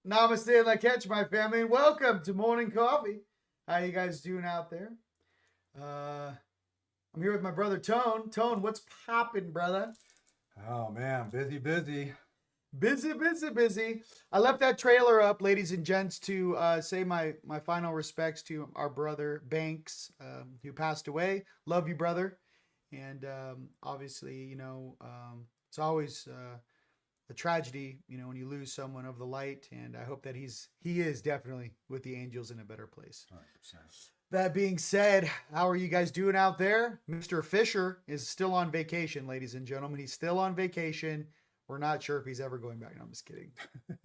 Namaste and Lakech, my family, and welcome to Morning Coffee. How you guys doing out there? I'm here with my brother Tone. Tone, what's poppin', brother? Oh man, busy. Busy. I left that trailer up, ladies and gents, to say my final respects to our brother Banks, who passed away. Love you, brother. And obviously, it's always a tragedy, when you lose someone of the light. And I hope that he is definitely with the angels in a better place. 100%. That being said, how are you guys doing out there? Mr. Fisher is still on vacation, ladies and gentlemen. He's still on vacation. We're not sure if he's ever going back. No, I'm just kidding.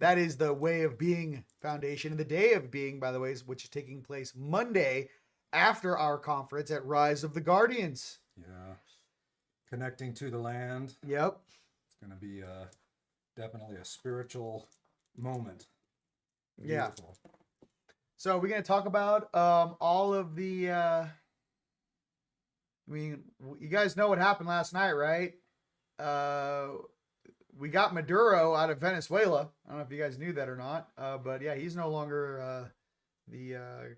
That is the Way of Being Foundation. And the Day of Being, by the way, which is taking place Monday after our conference at Rise of the Guardians. Yeah. Connecting to the land. Yep. It's going to be definitely a spiritual moment. Beautiful. Yeah. So we're going to talk about all of the, you guys know what happened last night, right? We got Maduro out of Venezuela. I don't know if you guys knew that or not. But yeah, he's no longer the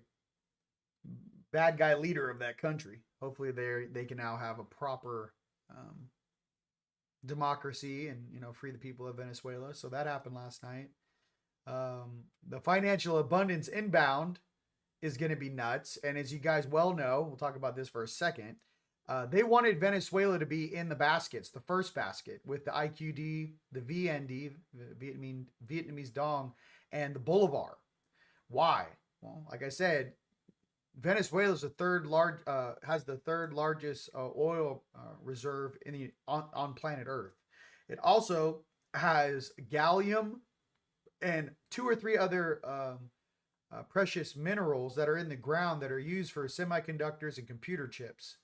bad guy leader of that country. Hopefully they can now have a proper democracy and, free the people of Venezuela. So that happened last night. The financial abundance inbound is going to be nuts. And as you guys well know, we'll talk about this for a second. They wanted Venezuela to be in the baskets, the first basket, with the IQD, the VND, Vietnamese Dong, and the Bolivar. Why? Well, like I said, Venezuela is has the third largest oil reserve on planet Earth. It also has gallium and 2 or 3 other precious minerals that are in the ground that are used for semiconductors and computer chips.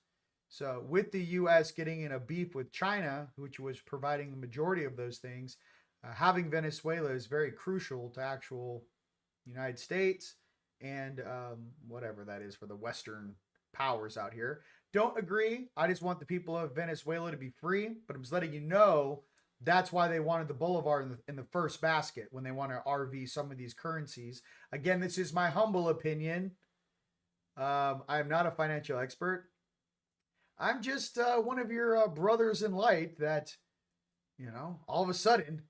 So with the U.S. getting in a beef with China, which was providing the majority of those things, having Venezuela is very crucial to actual United States and whatever that is for the Western powers out here. Don't agree. I just want the people of Venezuela to be free, but I'm just letting you know that's why they wanted the Bolivar in the first basket when they want to RV some of these currencies. Again, this is my humble opinion. I am not a financial expert. I'm just one of your brothers in light that, all of a sudden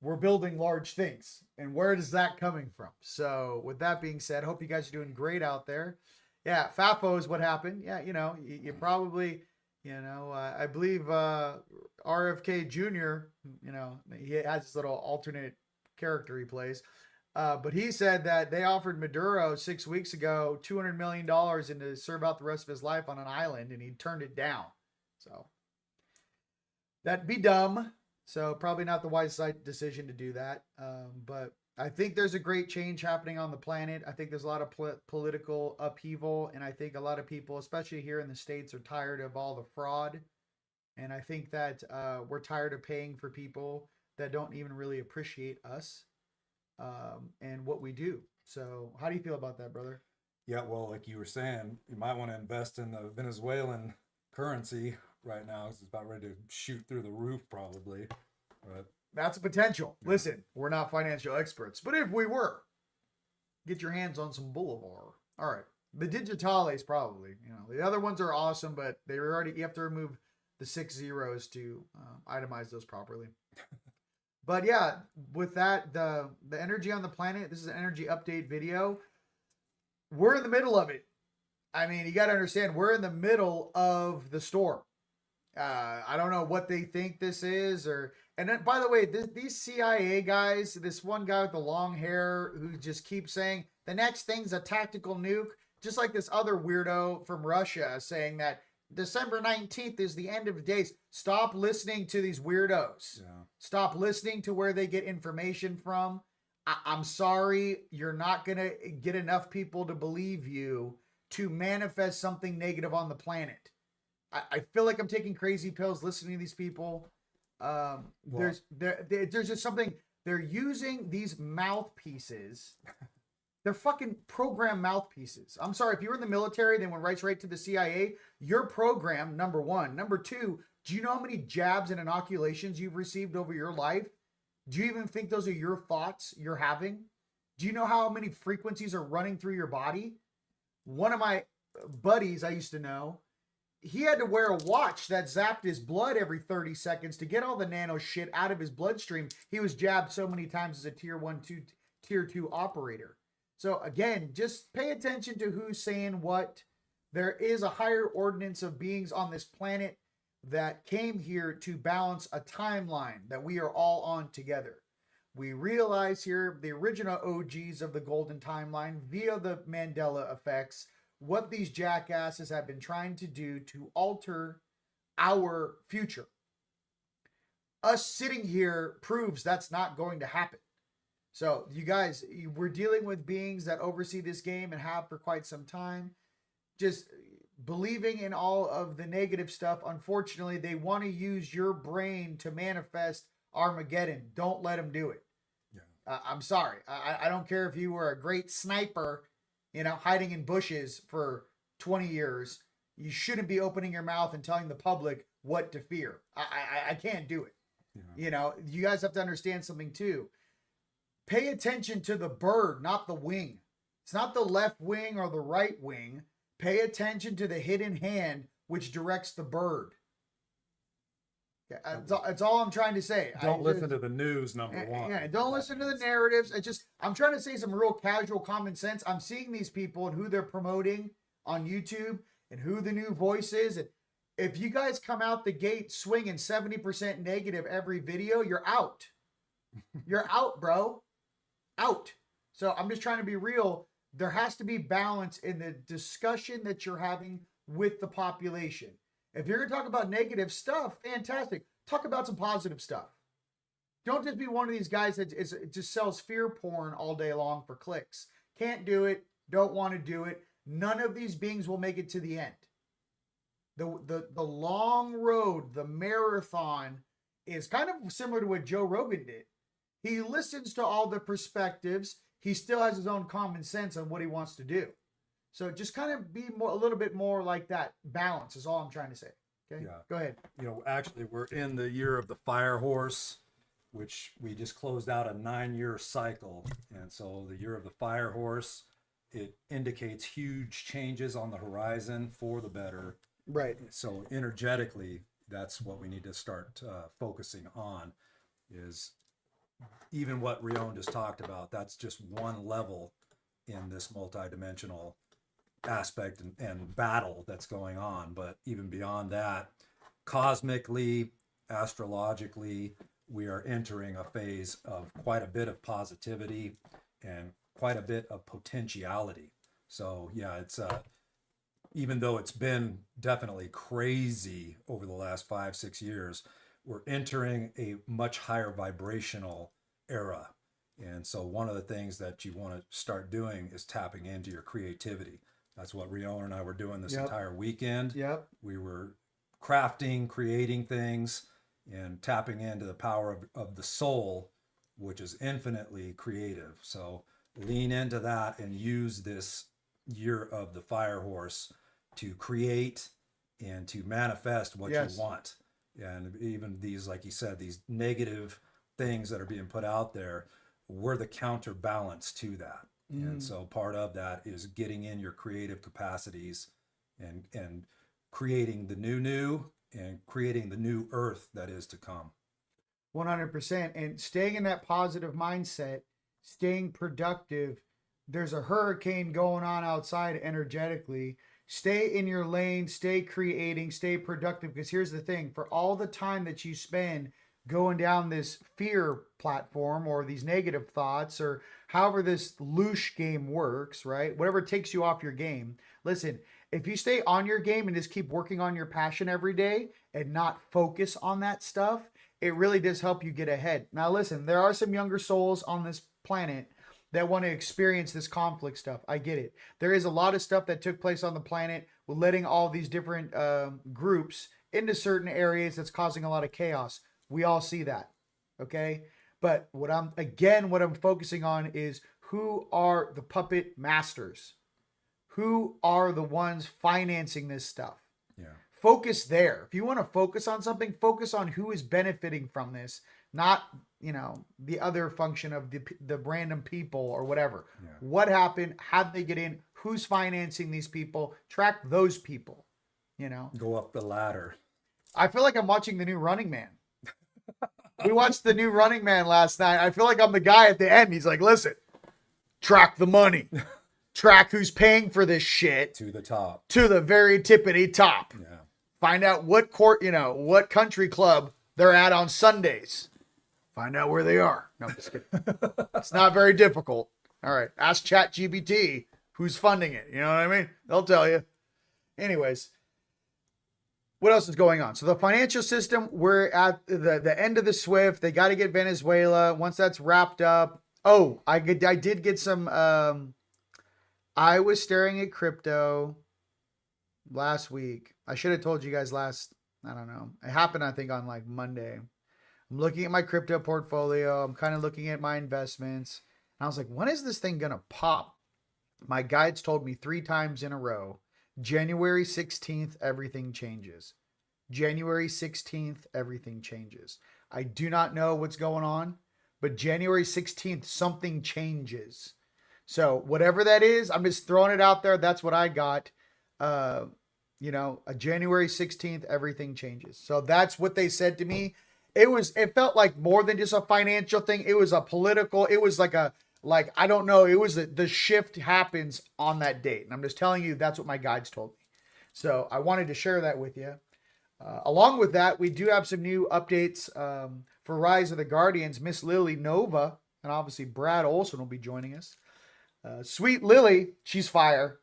we're building large things. And where is that coming from? So with that being said, hope you guys are doing great out there. Yeah, FAFO is what happened. Yeah, you probably, I believe RFK Jr., he has this little alternate character he plays. But he said that they offered Maduro 6 weeks ago $200 million and to serve out the rest of his life on an island, and he turned it down. So that'd be dumb. So probably not the wise decision to do that. But I think there's a great change happening on the planet. I think there's a lot of political upheaval, and I think a lot of people, especially here in the States, are tired of all the fraud. And I think that we're tired of paying for people that don't even really appreciate us. And what we do. So how do you feel about that, brother? Yeah, well, like you were saying, you might want to invest in the Venezuelan currency right now. It's about ready to shoot through the roof probably. But that's a potential. Yeah. Listen, we're not financial experts, but if we were, get your hands on some Bolivar. All right. The digitales probably, the other ones are awesome, but you have to remove the 6 zeros to itemize those properly. But yeah, with that, the energy on the planet, this is an energy update video. We're in the middle of it. I mean, you got to understand, we're in the middle of the storm. I don't know what they think this is. And then, by the way, these CIA guys, this one guy with the long hair who just keeps saying, the next thing's a tactical nuke. Just like this other weirdo from Russia saying that December 19th is the end of the days. Stop listening to these weirdos. Yeah. Stop listening to where they get information from. I'm sorry, you're not going to get enough people to believe you to manifest something negative on the planet. I feel like I'm taking crazy pills listening to these people. There's just something. They're using these mouthpieces. They're fucking program mouthpieces. I'm sorry, if you were in the military, then went right to the CIA, your program, number one. Number two, do you know how many jabs and inoculations you've received over your life? Do you even think those are your thoughts you're having? Do you know how many frequencies are running through your body? One of my buddies I used to know, he had to wear a watch that zapped his blood every 30 seconds to get all the nano shit out of his bloodstream. He was jabbed so many times as a tier 2 operator. So again, just pay attention to who's saying what. There is a higher ordinance of beings on this planet that came here to balance a timeline that we are all on together. We realize here the original OGs of the golden timeline via the Mandela effects, what these jackasses have been trying to do to alter our future. Us sitting here proves that's not going to happen. So you guys, we're dealing with beings that oversee this game and have for quite some time. Just believing in all of the negative stuff. Unfortunately, they want to use your brain to manifest Armageddon. Don't let them do it. Yeah. I'm sorry. I don't care if you were a great sniper, hiding in bushes for 20 years. You shouldn't be opening your mouth and telling the public what to fear. I can't do it. Yeah. You guys have to understand something too. Pay attention to the bird, not the wing. It's not the left wing or the right wing. Pay attention to the hidden hand which directs the bird. Yeah, that's all I'm trying to say. Don't listen to the news, number one. Yeah, don't listen to the narratives. I'm trying to say some real casual common sense. I'm seeing these people and who they're promoting on YouTube and who the new voice is. And if you guys come out the gate swinging 70% negative every video, you're out. You're out, bro. Out. So I'm just trying to be real. There has to be balance in the discussion that you're having with the population. If you're going to talk about negative stuff, fantastic. Talk about some positive stuff. Don't just be one of these guys that just sells fear porn all day long for clicks. Can't do it. Don't want to do it. None of these beings will make it to the end. The long road, the marathon, is kind of similar to what Joe Rogan did. He listens to all the perspectives. He still has his own common sense on what he wants to do. So just kind of be a little bit more like that. Balance is all I'm trying to say. Okay, yeah. Go ahead. Actually, we're in the year of the fire horse, which we just closed out a 9-year cycle. And so the year of the fire horse, it indicates huge changes on the horizon for the better. Right. So energetically, that's what we need to start focusing on, is even what Rion just talked about. That's just one level in this multidimensional aspect and battle that's going on. But even beyond that, cosmically, astrologically, we are entering a phase of quite a bit of positivity and quite a bit of potentiality. So yeah, it's even though it's been definitely crazy over the last 5-6 years, we're entering a much higher vibrational era. And so one of the things that you want to start doing is tapping into your creativity. That's what Rion and I were doing this entire weekend. Yep. We were crafting, creating things, and tapping into the power of the soul, which is infinitely creative. So lean into that and use this year of the fire horse to create and to manifest what you want. And even these, like you said, these negative things that are being put out there, we're the counterbalance to that. And so part of that is getting in your creative capacities and creating the new and creating the new earth that is to come. 100%. And staying in that positive mindset, staying productive. There's a hurricane going on outside energetically. Stay in your lane, stay creating, stay productive. Because here's the thing, for all the time that you spend going down this fear platform or these negative thoughts or however this loosh game works, right? Whatever takes you off your game. Listen, if you stay on your game and just keep working on your passion every day and not focus on that stuff, it really does help you get ahead. Now, listen, there are some younger souls on this planet that want to experience this conflict stuff. I get it. There is a lot of stuff that took place on the planet with letting all these different groups into certain areas that's causing a lot of chaos. We all see that, okay? But what I'm focusing on is who are the puppet masters? Who are the ones financing this stuff? Yeah. Focus there. If you want to focus on something, focus on who is benefiting from this, not the other function of the random people or whatever. Yeah. What happened? How did they get in? Who's financing these people? Track those people. Go up the ladder. I feel like I'm watching the new Running Man. We watched the new Running Man last night. I feel like I'm the guy at the end. He's like, listen, track the money. Track who's paying for this shit. To the top. To the very tippity top. Yeah. Find out what what country club they're at on Sundays. Find out where they are. No, I'm just kidding. It's not very difficult. All right. Ask ChatGPT who's funding it. You know what I mean? They'll tell you. Anyways. What else is going on? So the financial system, we're at the end of the SWIFT. They got to get Venezuela. Once that's wrapped up. Oh, I did get some. I was staring at crypto last week. I should have told you guys I don't know. It happened, I think, on like Monday. I'm looking at my crypto portfolio. I'm kind of looking at my investments. And I was like, when is this thing going to pop? My guides told me 3 times in a row. January 16th, everything changes. January 16th, everything changes. I do not know what's going on, but January 16th, something changes. So whatever that is, I'm just throwing it out there. That's what I got. A January 16th, everything changes. So that's what they said to me. It felt like more than just a financial thing. It was a political, it was I don't know. It was the shift happens on that date. And I'm just telling you, that's what my guides told me. So I wanted to share that with you. Along with that, we do have some new updates for Rise of the Guardians. Miss Lily Nova, and obviously Brad Olson will be joining us. Sweet Lily, she's fire.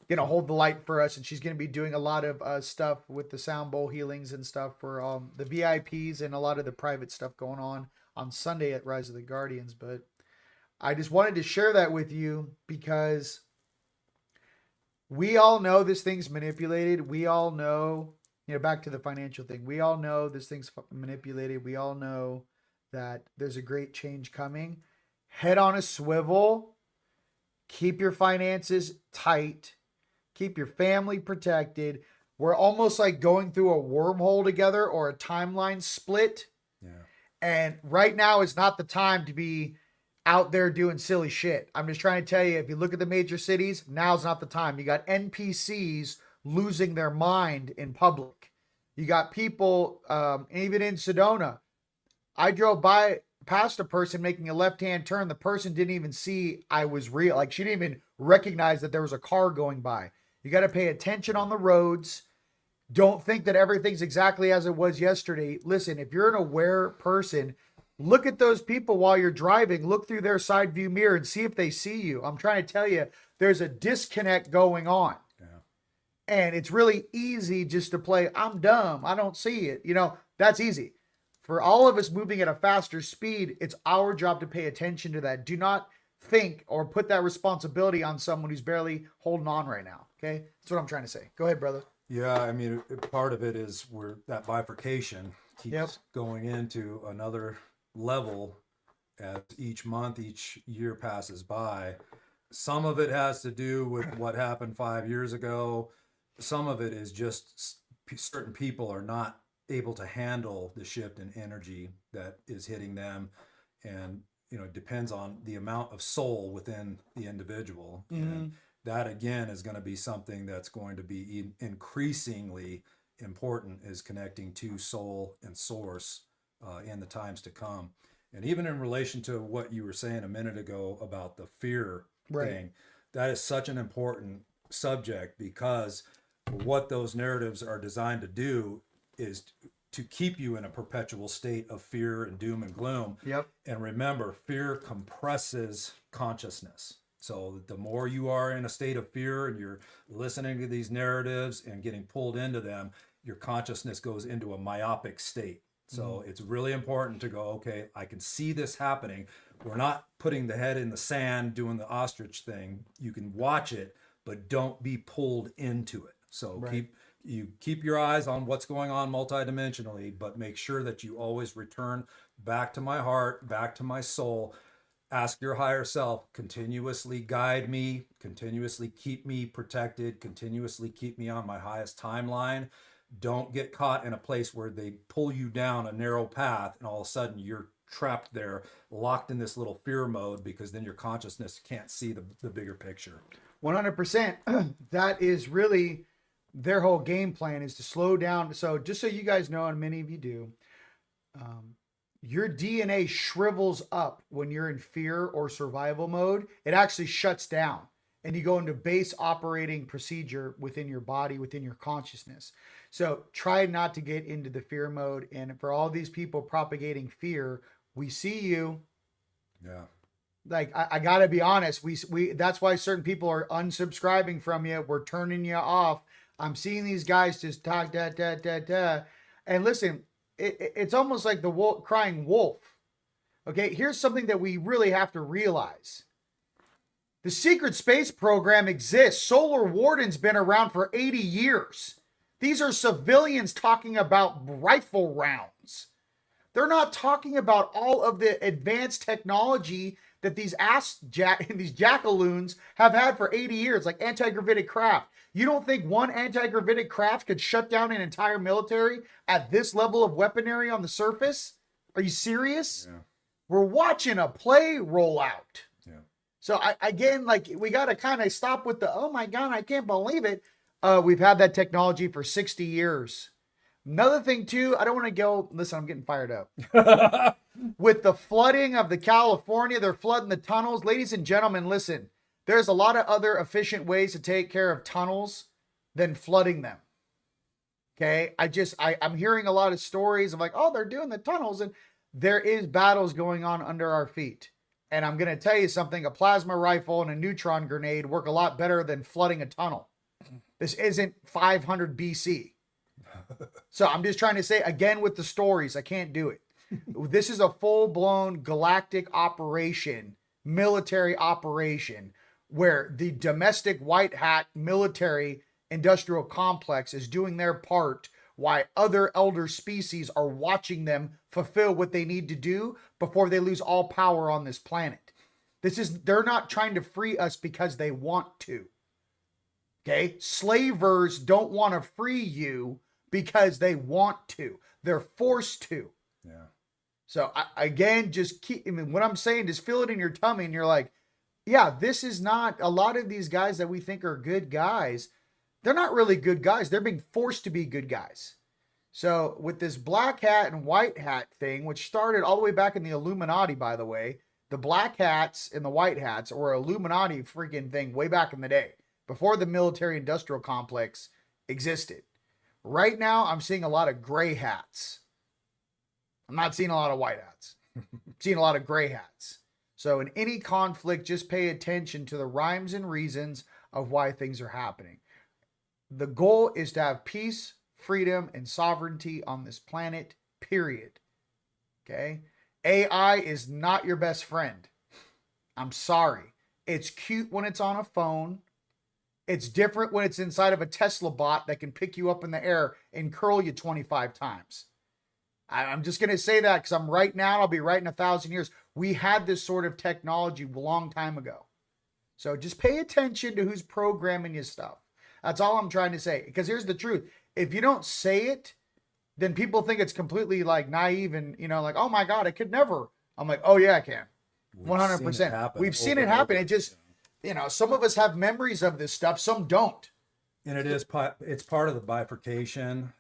Going to hold the light for us. And she's going to be doing a lot of stuff with the sound bowl healings and stuff for the VIPs and a lot of the private stuff going on Sunday at Rise of the Guardians. But I just wanted to share that with you because we all know this thing's manipulated. We all know, back to the financial thing. We all know this thing's manipulated. We all know that there's a great change coming. Head on a swivel. Keep your finances tight. Keep your family protected. We're almost like going through a wormhole together or a timeline split. Yeah. And right now is not the time to be out there doing silly shit. I'm just trying to tell you, if you look at the major cities, now's not the time. You got NPCs losing their mind in public. You got people, even in Sedona. I drove past a person making a left-hand turn. The person didn't even see I was real. Like, she didn't even recognize that there was a car going by. You got to pay attention on the roads. Don't think that everything's exactly as it was yesterday. Listen, if you're an aware person, look at those people while you're driving. Look through their side view mirror and see if they see you. I'm trying to tell you, there's a disconnect going on. Yeah. And it's really easy just to play, I'm dumb, I don't see it. That's easy. For all of us moving at a faster speed, it's our job to pay attention to that. Do not think or put that responsibility on someone who's barely holding on right now. Okay? That's what I'm trying to say. Go ahead, brother. Yeah, I mean, part of it is where that bifurcation keeps going into another level as each month, each year passes by. Some of it has to do with what happened 5 years ago. Some of it is just certain people are not able to handle the shift in energy that is hitting them. And, it depends on the amount of soul within the individual. Mm-hmm. And that, again, is going to be something that's going to be increasingly important, is connecting to soul and source in the times to come. And even in relation to what you were saying a minute ago about the fear thing, that is such an important subject, because what those narratives are designed to do is to keep you in a perpetual state of fear and doom and gloom. Yep. And remember, fear compresses consciousness. So the more you are in a state of fear and you're listening to these narratives and getting pulled into them, your consciousness goes into a myopic state. So it's really important to go, okay, I can see this happening. We're not putting the head in the sand, doing the ostrich thing. You can watch it, but don't be pulled into it. So keep your eyes on what's going on multidimensionally, but make sure that you always return back to my heart, back to my soul. Ask your higher self, continuously guide me, continuously keep me protected, continuously keep me on my highest timeline. Don't get caught in a place where they pull you down a narrow path and all of a sudden you're trapped there, locked in this little fear mode, because then your consciousness can't see the bigger picture. 100%. That is really their whole game plan, is to slow down. So just so you guys know, and many of you do, your DNA shrivels up when you're in fear or survival mode. It actually shuts down, and you go into base operating procedure within your body, within your consciousness. So try not to get into the fear mode. And for all these people propagating fear, we see you. Yeah. Like, I gotta be honest, we that's why certain people are unsubscribing from you. We're turning you off. I'm seeing these guys just talk and listen. It's almost like the wolf crying wolf. Okay, here's something that we really have to realize. The secret space program exists. Solar Warden's been around for 80 years. These are civilians talking about rifle rounds. They're not talking about all of the advanced technology that these jackaloons have had for 80 years, like anti-gravitic craft. You don't think one anti-gravitic craft could shut down an entire military at this level of weaponry on the surface? Are you serious? Yeah. We're watching a play roll out. Yeah. So again, like, we got to kind of stop with the, oh my God, I can't believe it. We've had that technology for 60 years. Another thing too, I don't want to go, listen, I'm getting fired up. With the flooding of the California, they're flooding the tunnels. Ladies and gentlemen, listen, there's a lot of other efficient ways to take care of tunnels than flooding them. Okay. I'm hearing a lot of stories of like, oh, they're doing the tunnels, and there is battles going on under our feet. And I'm going to tell you something, a plasma rifle and a neutron grenade work a lot better than flooding a tunnel. This isn't 500 BC. So I'm just trying to say, again, with the stories, I can't do it. This is a full-blown galactic operation, military operation, where the domestic white hat military industrial complex is doing their part, while other elder species are watching them fulfill what they need to do before they lose all power on this planet. They're not trying to free us because they want to. Okay? Slavers don't want to free you because they want to. They're forced to. Yeah. So again, what I'm saying is feel it in your tummy, and you're like, yeah, this is not, a lot of these guys that we think are good guys, they're not really good guys. They're being forced to be good guys. So with this black hat and white hat thing, which started all the way back in the Illuminati, by the way, the black hats and the white hats were Illuminati freaking thing way back in the day, before the military industrial complex existed. Right now, I'm seeing a lot of gray hats. I'm not seeing a lot of white hats. I'm seeing a lot of gray hats. So in any conflict, just pay attention to the rhymes and reasons of why things are happening. The goal is to have peace, freedom, and sovereignty on this planet, period. Okay? AI is not your best friend. I'm sorry. It's cute when it's on a phone. It's different when it's inside of a Tesla bot that can pick you up in the air and curl you 25 times. I'm just going to say that because I'm right now, I'll be right in 1,000 years. We had this sort of technology a long time ago. So just pay attention to who's programming your stuff. That's all I'm trying to say. Because here's the truth. If you don't say it, then people think it's completely like naive and, like, oh my God, I could never. I'm like, oh yeah, I can. 100%. We've seen it happen. It just, some of us have memories of this stuff. Some don't. And it's part of the bifurcation.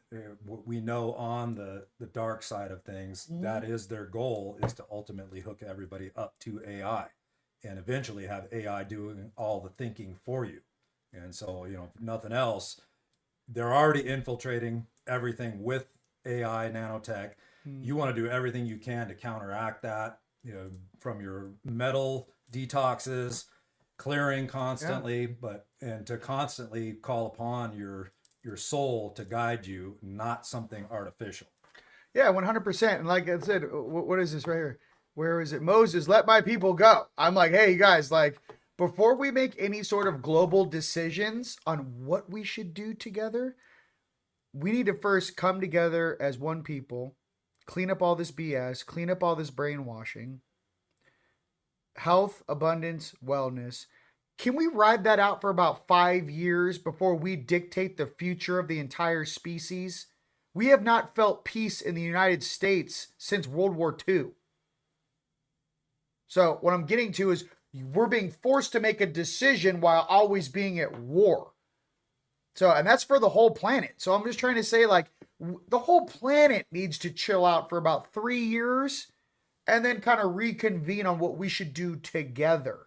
We know on the dark side of things, that is their goal, is to ultimately hook everybody up to AI and eventually have AI doing all the thinking for you. And so, if nothing else, they're already infiltrating everything with AI, nanotech. You want to do everything you can to counteract that, from your metal detoxes, clearing constantly, and to constantly call upon your soul to guide you, not something artificial. Yeah, 100%. And like I said, what is this right here? Where is it? Moses, let my people go. I'm like, hey, you guys, like, before we make any sort of global decisions on what we should do together, we need to first come together as one people, clean up all this BS, clean up all this brainwashing, health, abundance, wellness. Can we ride that out for about 5 years before we dictate the future of the entire species? We have not felt peace in the United States since World War II. So what I'm getting to is we're being forced to make a decision while always being at war. So, and that's for the whole planet. So I'm just trying to say, like, the whole planet needs to chill out for about 3 years and then kind of reconvene on what we should do together.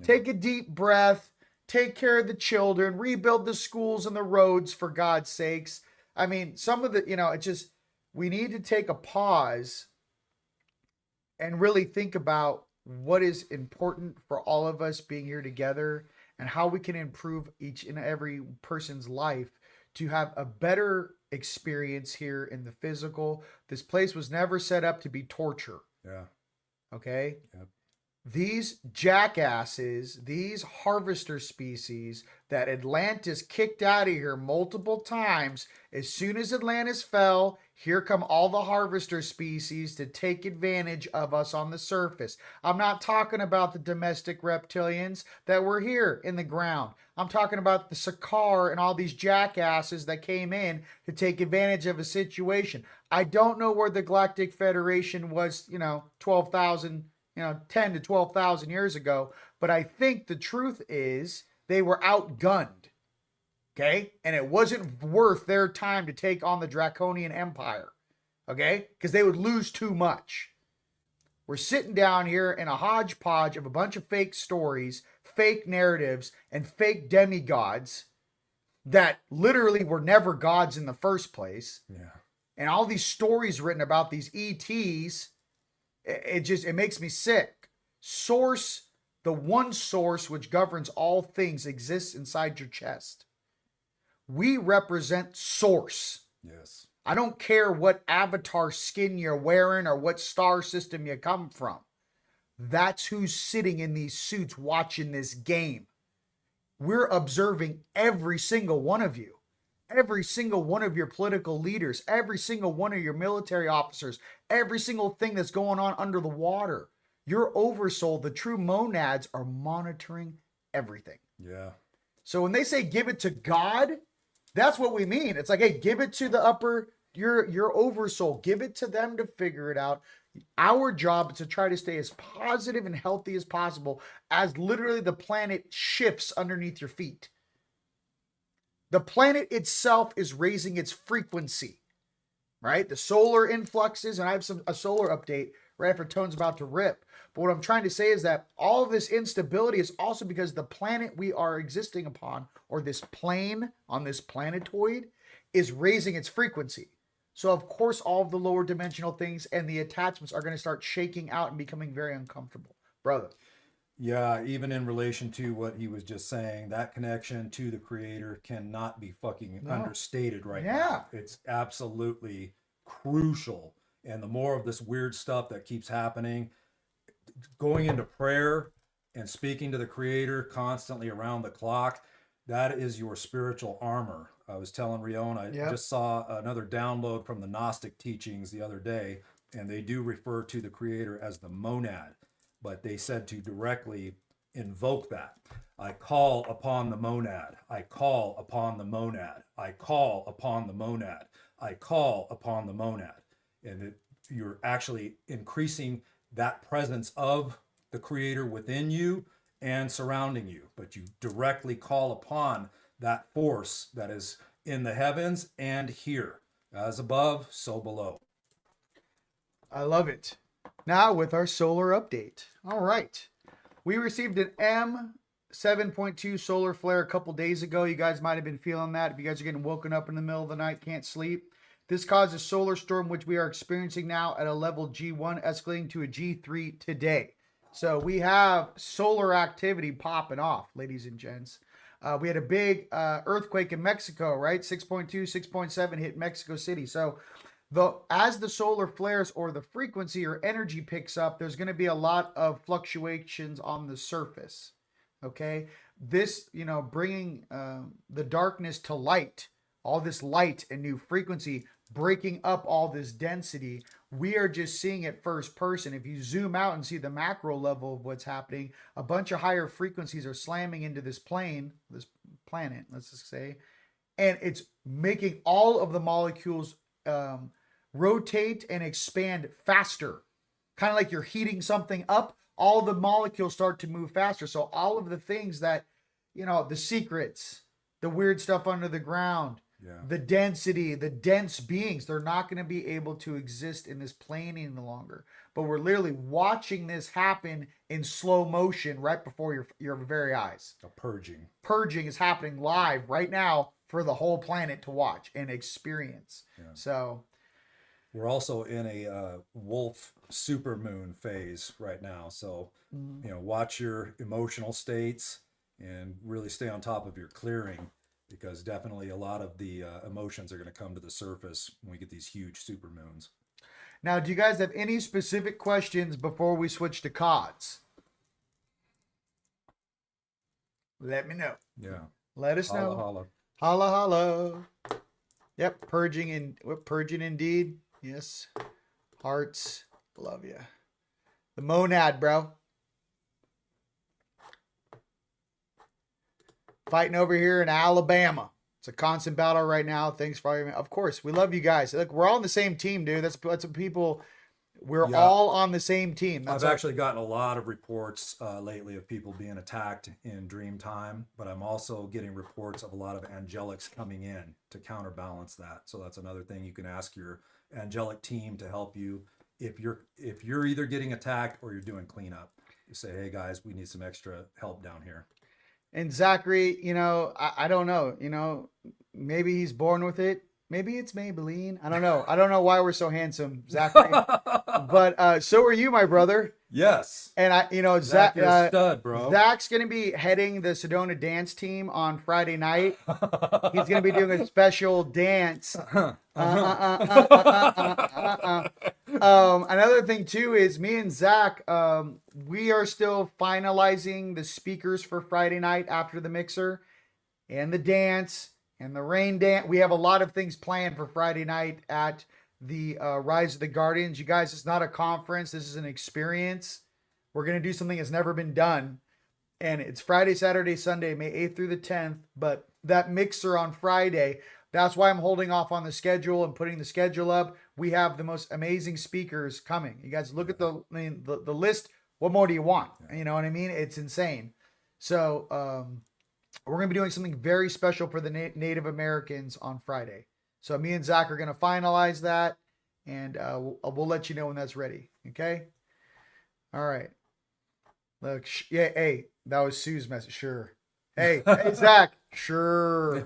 Yeah. Take a deep breath, take care of the children, rebuild the schools and the roads, for God's sakes. I mean, some of the, it's just, we need to take a pause and really think about what is important for all of us being here together and how we can improve each and every person's life to have a better experience here in the physical. This place was never set up to be torture. Yeah. Okay? Yep. These jackasses, these harvester species that Atlantis kicked out of here multiple times, as soon as Atlantis fell, here come all the harvester species to take advantage of us on the surface. I'm not talking about the domestic reptilians that were here in the ground. I'm talking about the Sakaar and all these jackasses that came in to take advantage of a situation. I don't know where the Galactic Federation was, 12,000 10 to 12,000 years ago. But I think the truth is they were outgunned. Okay? And it wasn't worth their time to take on the Draconian Empire. Okay? Because they would lose too much. We're sitting down here in a hodgepodge of a bunch of fake stories, fake narratives, and fake demigods that literally were never gods in the first place. Yeah. And all these stories written about these ETs, it makes me sick. Source, the one source which governs all things, exists inside your chest. We represent source. Yes. I don't care what avatar skin you're wearing or what star system you come from. That's who's sitting in these suits watching this game. We're observing every single one of you. Every single one of your political leaders, every single one of your military officers, every single thing that's going on under the water. Your oversoul, the true monads, are monitoring everything. Yeah. So when they say give it to God, that's what we mean. It's like, hey, give it to your oversoul. Give it to them to figure it out. Our job is to try to stay as positive and healthy as possible as literally the planet shifts underneath your feet. The planet itself is raising its frequency, right? The solar influxes, and I have a solar update right after Tone's about to rip. But what I'm trying to say is that all of this instability is also because the planet we are existing upon, or this plane on this planetoid, is raising its frequency. So of course, all of the lower dimensional things and the attachments are going to start shaking out and becoming very uncomfortable. Brother. Yeah, even in relation to what he was just saying, that connection to the creator cannot be fucking understated right now. It's absolutely crucial. And the more of this weird stuff that keeps happening, going into prayer and speaking to the creator constantly around the clock, that is your spiritual armor. I was telling Rion, I just saw another download from the Gnostic teachings the other day, and they do refer to the creator as the monad. But they said to directly invoke that. I call upon the monad. I call upon the monad. I call upon the monad. I call upon the monad. And you're actually increasing that presence of the creator within you and surrounding you. But you directly call upon that force that is in the heavens and here. As above, so below. I love it. Now with our solar update. All right. We received an M7.2 solar flare a couple days ago. You guys might have been feeling that. If you guys are getting woken up in the middle of the night, can't sleep. This caused a solar storm, which we are experiencing now at a level G1, escalating to a G3 today. So we have solar activity popping off, ladies and gents. We had a big earthquake in Mexico, right? 6.2, 6.7 hit Mexico City. So as the solar flares or the frequency or energy picks up, there's going to be a lot of fluctuations on the surface. Okay, this, bringing the darkness to light, all this light and new frequency, breaking up all this density. We are just seeing it first person. If you zoom out and see the macro level of what's happening, a bunch of higher frequencies are slamming into this plane, this planet, let's just say, and it's making all of the molecules rotate and expand faster. Kind of like you're heating something up, all the molecules start to move faster. So all of the things that, the secrets, the weird stuff under the ground, the density, the dense beings, they're not going to be able to exist in this plane any longer. But we're literally watching this happen in slow motion right before your very eyes. A purging. Purging is happening live right now for the whole planet to watch and experience. Yeah. So we're also in a wolf supermoon phase right now. So, watch your emotional states and really stay on top of your clearing, because definitely a lot of the emotions are going to come to the surface when we get these huge supermoons. Now, do you guys have any specific questions before we switch to CODs? Let me know. Yeah. Let us know. Holla. Holla, holla. Yep, purging indeed. Yes. Hearts. Love you. The monad, bro. Fighting over here in Alabama. It's a constant battle right now. Thanks for, of course, we love you guys. Look, we're all on the same team, dude. That's what people. We're all on the same team. I've actually gotten a lot of reports lately of people being attacked in dream time, but I'm also getting reports of a lot of angelics coming in to counterbalance that. So that's another thing you can ask your angelic team to help you if you're either getting attacked or you're doing cleanup. You say, hey guys, we need some extra help down here. And Zachary, I don't know, maybe he's born with it. Maybe it's Maybelline. I don't know. I don't know why we're so handsome, Zachary. But so are you, my brother. Yes. And Zach, you're a stud, bro. Zach's going to be heading the Sedona dance team on Friday night. He's going to be doing a special dance. Another thing too is me and Zach, we are still finalizing the speakers for Friday night after the mixer and the dance and the rain dance. We have a lot of things planned for Friday night at the Rise of the Guardians. You guys, it's not a conference. This is an experience. We're going to do something that's never been done. And it's Friday, Saturday, Sunday, May 8th through the 10th. But that mixer on Friday, that's why I'm holding off on the schedule and putting the schedule up. We have the most amazing speakers coming. You guys look at the list. What more do you want? You know what I mean? It's insane. So we're going to be doing something very special for the Native Americans on Friday. So me and Zach are going to finalize that, and we'll let you know when that's ready. Okay? All right. Look, hey, that was Sue's message. Sure. Hey, Zach. Sure.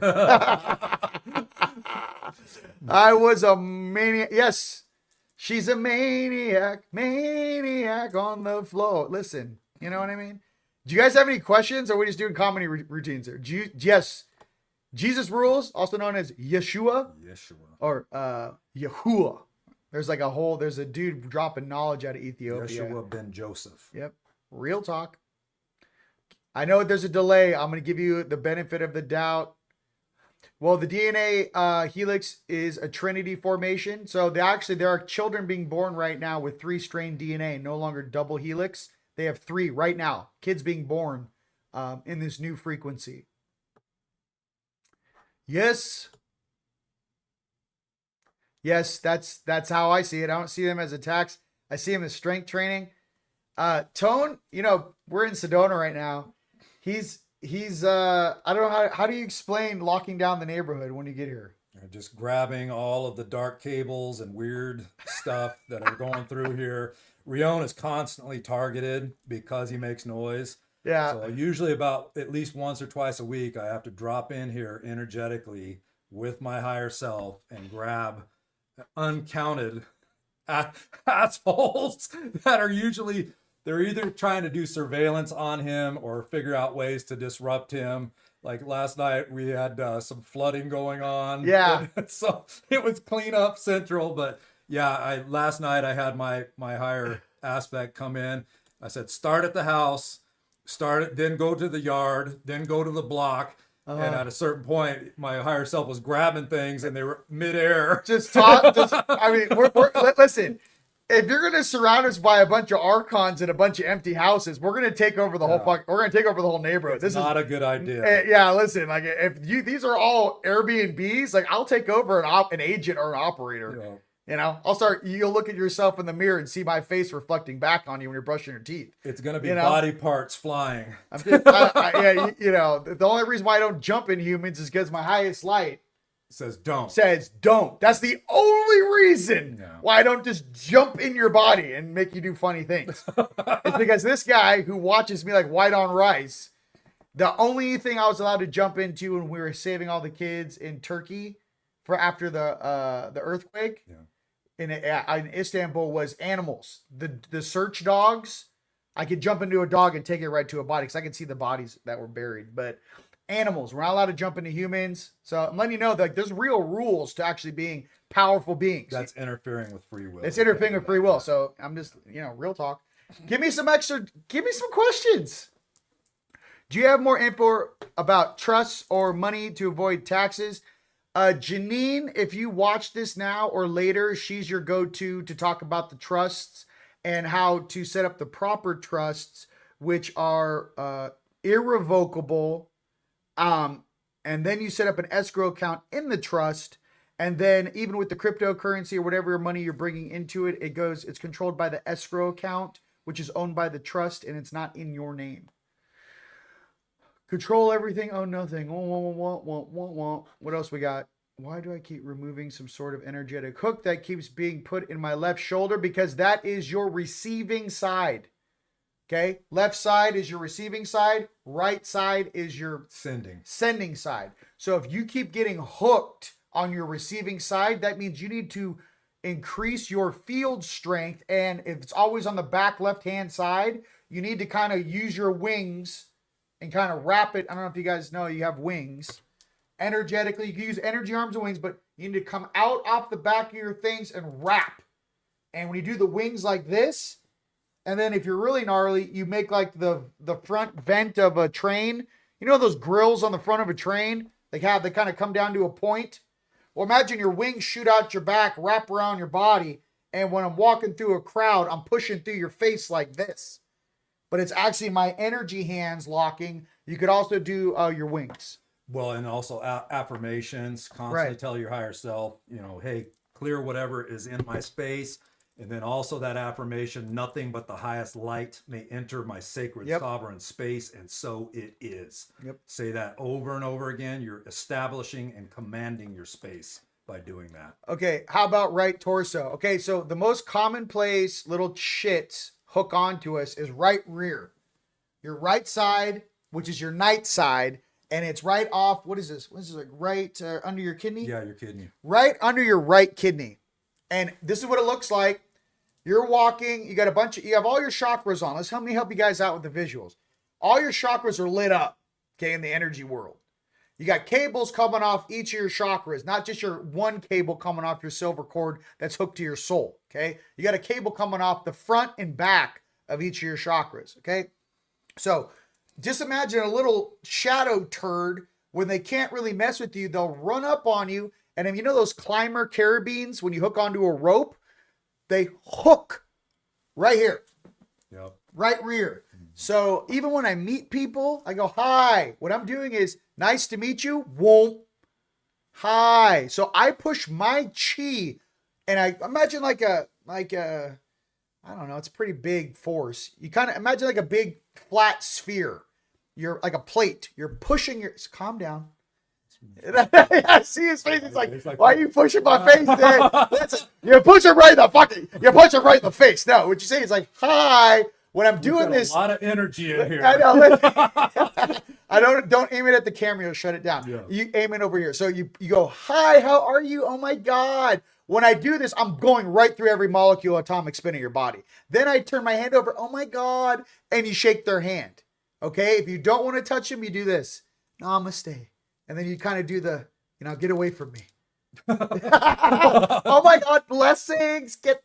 I was a maniac. Yes, she's a maniac on the floor. Listen, you know what I mean? Do you guys have any questions, or are we just doing comedy routines here? Yes. Jesus rules, also known as Yeshua. Or Yahuwah. There's a dude dropping knowledge out of Ethiopia. Yeshua ben Joseph. Yep. Real talk. I know there's a delay. I'm going to give you the benefit of the doubt. Well, the DNA helix is a trinity formation. So there are children being born right now with 3-strand DNA, no longer double helix. They have 3 right now. Kids being born in this new frequency. Yes. Yes, that's how I see it. I don't see them as attacks. I see them as strength training. Tone, we're in Sedona right now. He's I don't know how do you explain locking down the neighborhood when you get here? Just grabbing all of the dark cables and weird stuff that are going through here. Rion is constantly targeted because he makes noise. Yeah. So usually about at least once or twice a week, I have to drop in here energetically with my higher self and grab uncounted assholes that are usually, they're either trying to do surveillance on him or figure out ways to disrupt him. Like last night we had some flooding going on. Yeah. So it was cleanup central, but yeah, last night I had my higher aspect come in. I said, start at the house, then go to the yard, then go to the block. And at a certain point, my higher self was grabbing things and they were midair. Listen, if you're going to surround us by a bunch of archons and a bunch of empty houses, we're going to take over the whole we're going to take over the whole neighborhood. This is not a good idea. Yeah, listen, these are all Airbnbs, I'll take over an agent or an operator. You know, you'll look at yourself in the mirror and see my face reflecting back on you when you're brushing your teeth. It's going to be You know? body parts flying. Yeah, you know, the only reason why I don't jump in humans is because my highest light Says don't. That's the only reason why I don't just jump in your body and make you do funny things. It's because this guy who watches me like white on rice, the only thing I was allowed to jump into when we were saving all the kids in Turkey for after the earthquake in Istanbul was animals. The search dogs, I could jump into a dog and take it right to a body because I could see the bodies that were buried. But animals, we're not allowed to jump into humans. So I'm letting you know that there's real rules to actually being powerful beings. That's interfering with free will. It's interfering with free will. So I'm just, real talk. Give me some questions. Do you have more info about trusts or money to avoid taxes? Janine, if you watch this now or later, she's your go-to to talk about the trusts and how to set up the proper trusts, which are irrevocable. And then you set up an escrow account in the trust. And then even with the cryptocurrency or whatever money you're bringing into it, it's controlled by the escrow account, which is owned by the trust and it's not in your name. Control everything, own nothing. What else we got? Why do I keep removing some sort of energetic hook that keeps being put in my left shoulder? Because that is your receiving side. Okay, left side is your receiving side. Right side is your sending side. So if you keep getting hooked on your receiving side, that means you need to increase your field strength. And if it's always on the back left-hand side, you need to kind of use your wings and kind of wrap it. I don't know if you guys know you have wings. Energetically, you can use energy arms and wings, but you need to come out off the back of your things and wrap. And when you do the wings like this, and then if you're really gnarly, you make like the front vent of a train. You know those grills on the front of a train? They kind of come down to a point. Well, imagine your wings shoot out your back, wrap around your body. And when I'm walking through a crowd, I'm pushing through your face like this. But it's actually my energy hands locking. You could also do your wings. Well, and also affirmations, constantly tell your higher self, hey, clear whatever is in my space. And then also that affirmation, nothing but the highest light may enter my sacred sovereign space, and so it is. Say that over and over again. You're establishing and commanding your space by doing that. Okay, how about right torso? Okay, so the most commonplace little shits hook onto us is right rear. Your right side, which is your night side, and it's right off, what is this? What is this, like right under your kidney? Yeah, your kidney. Right under your right kidney. And this is what it looks like. You're walking, you have all your chakras on. Let me help you guys out with the visuals. All your chakras are lit up, okay, in the energy world. You got cables coming off each of your chakras, not just your one cable coming off your silver cord that's hooked to your soul, okay? You got a cable coming off the front and back of each of your chakras, okay? So just imagine a little shadow turd. When they can't really mess with you, they'll run up on you. And if you know those climber carabines, when you hook onto a rope, they hook right here, right rear. So even when I meet people, I go, hi. What I'm doing is, nice to meet you. Whoa. Hi. So I push my chi, and I imagine like a, I don't know, it's a pretty big force. You kind of imagine like a big flat sphere. You're like a plate. You're pushing calm down. I see his face. He's like, why are you pushing my face, Dad? Listen, you push it right in the face. No, what you say is like, hi. When I'm doing this, a lot of energy in here. I know. Don't aim it at the camera. You'll shut it down. Yeah. You aim it over here. So you go, hi, how are you? Oh my God. When I do this, I'm going right through every molecule atomic spin of your body. Then I turn my hand over. Oh my God. And you shake their hand. Okay. If you don't want to touch them, you do this. Namaste. And then you kind of do the, get away from me. Oh my God, blessings. Get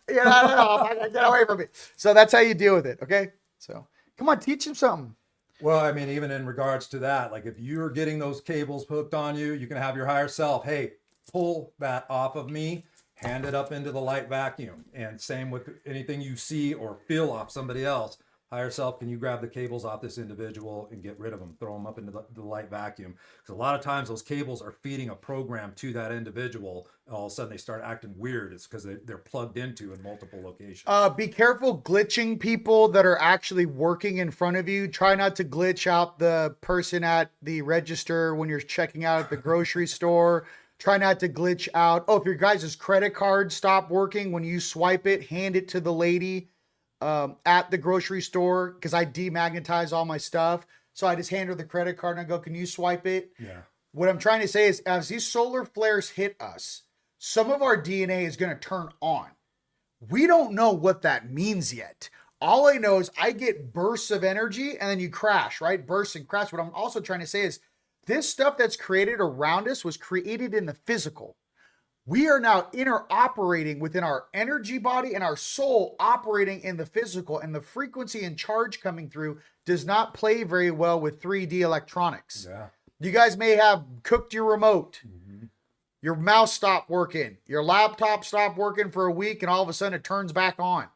away from me. So that's how you deal with it. Okay. So come on, teach him something. Well, I mean, even in regards to that, like if you're getting those cables hooked on you, you can have your higher self, hey, pull that off of me, hand it up into the light vacuum. And same with anything you see or feel off somebody else. higher self, can you grab the cables off this individual and get rid of them, throw them up into the light vacuum? Because a lot of times those cables are feeding a program to that individual. And all of a sudden they start acting weird. It's because they're plugged into in multiple locations. Be careful glitching people that are actually working in front of you. Try not to glitch out the person at the register when you're checking out at the grocery store. Try not to glitch out. Oh, if your guys' credit card stopped working, when you swipe it, hand it to the lady at the grocery store, because I demagnetize all my stuff. So I just hand her the credit card and I go, can you swipe it? Yeah. What I'm trying to say is, as these solar flares hit us, some of our DNA is going to turn on. We don't know what that means yet. All I know is I get bursts of energy and then you crash, right? Bursts and crash. What I'm also trying to say is, this stuff that's created around us was created in the physical. We are now interoperating within our energy body and our soul operating in the physical, and the frequency and charge coming through does not play very well with 3D electronics. Yeah. You guys may have cooked your remote. Mm-hmm. Your mouse stopped working. Your laptop stopped working for a week and all of a sudden it turns back on.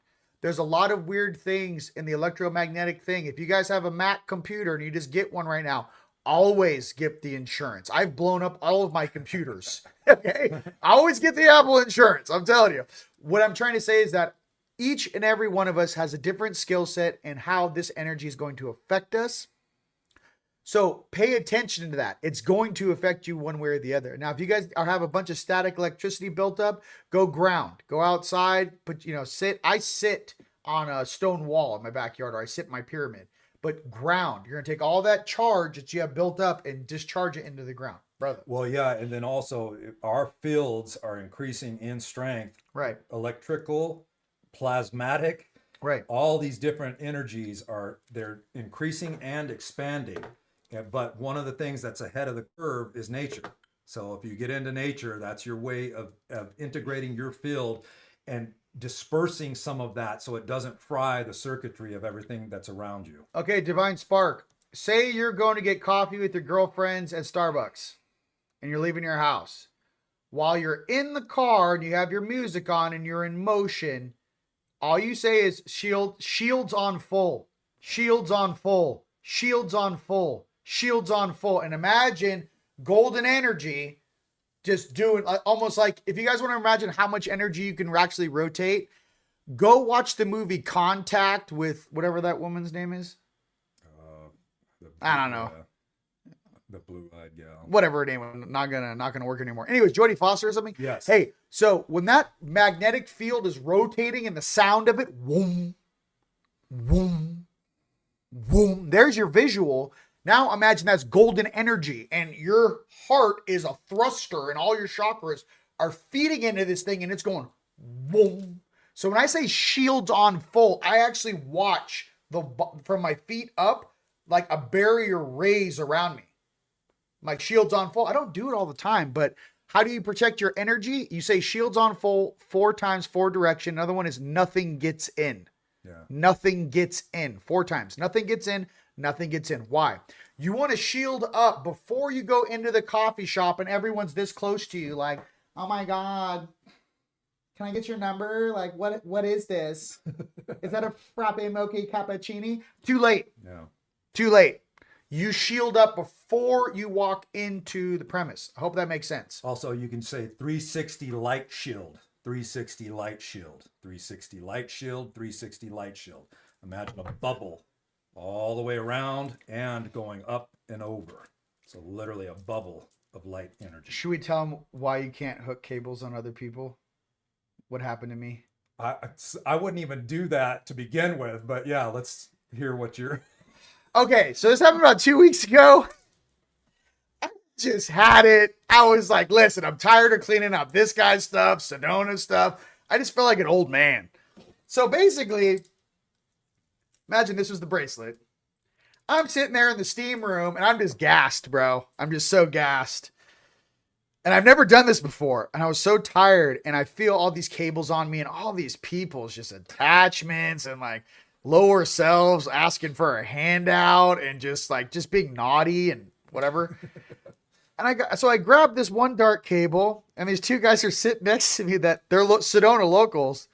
There's a lot of weird things in the electromagnetic thing. If you guys have a Mac computer and you just get one right now, always get the insurance. I've blown up all of my computers. Okay. I always get the Apple insurance. I'm telling you. What I'm trying to say is that each and every one of us has a different skill set and how this energy is going to affect us. So pay attention to that. It's going to affect you one way or the other. Now, if you guys have a bunch of static electricity built up, go ground, go outside, but I sit on a stone wall in my backyard, or I sit in my pyramid. But ground, you're going to take all that charge that you have built up and discharge it into the ground, brother. Well, yeah. And then also our fields are increasing in strength. Right. Electrical, plasmatic. Right. All these different energies they're increasing and expanding. But one of the things that's ahead of the curve is nature. So if you get into nature, that's your way of integrating your field and dispersing some of that so it doesn't fry the circuitry of everything that's around you. Okay, Divine Spark. Say you're going to get coffee with your girlfriends at Starbucks and you're leaving your house. While you're in the car and you have your music on and you're in motion, all you say is shields on full, shields on full, shields on full, shields on full. And imagine golden energy just doing almost like, if you guys want to imagine how much energy you can actually rotate, go watch the movie Contact with whatever that woman's name is. I don't know. The blue-eyed gal. Whatever her name was, not gonna work anymore. Anyways, Jodie Foster or something? Yes. Hey, so when that magnetic field is rotating and the sound of it, whoom, whoom, whoom, there's your visual. Now imagine that's golden energy and your heart is a thruster and all your chakras are feeding into this thing and it's going boom. So when I say shields on full, I actually watch from my feet up like a barrier raise around me. My shields on full. I don't do it all the time, but how do you protect your energy? You say shields on full 4 times, 4 direction. Another one is nothing gets in. Yeah. Nothing gets in 4 times. Nothing gets in. Nothing gets in. Why? You want to shield up before you go into the coffee shop and everyone's this close to you. Like, oh my God, can I get your number? Like, what is this? Is that a frappe mocha cappuccini? Too late. No. Too late. You shield up before you walk into the premise. I hope that makes sense. Also, you can say 360 light shield, 360 light shield, 360 light shield, 360 light shield. Imagine a bubble all the way around and going up and over. So literally a bubble of light energy. Should we tell them why you can't hook cables on other people? What happened to me? I wouldn't even do that to begin with, but yeah, let's hear what you're... Okay, so this happened about 2 weeks ago. I just had it. I was like, listen, I'm tired of cleaning up this guy's stuff, Sedona stuff. I just felt like an old man. So basically, imagine this was the bracelet. I'm sitting there in the steam room and I'm just gassed, bro. I'm just so gassed. And I've never done this before. And I was so tired and I feel all these cables on me and all these people's just attachments and like lower selves asking for a handout and just being naughty and whatever. And I grabbed this one dark cable and these 2 guys are sitting next to me that they're Sedona locals.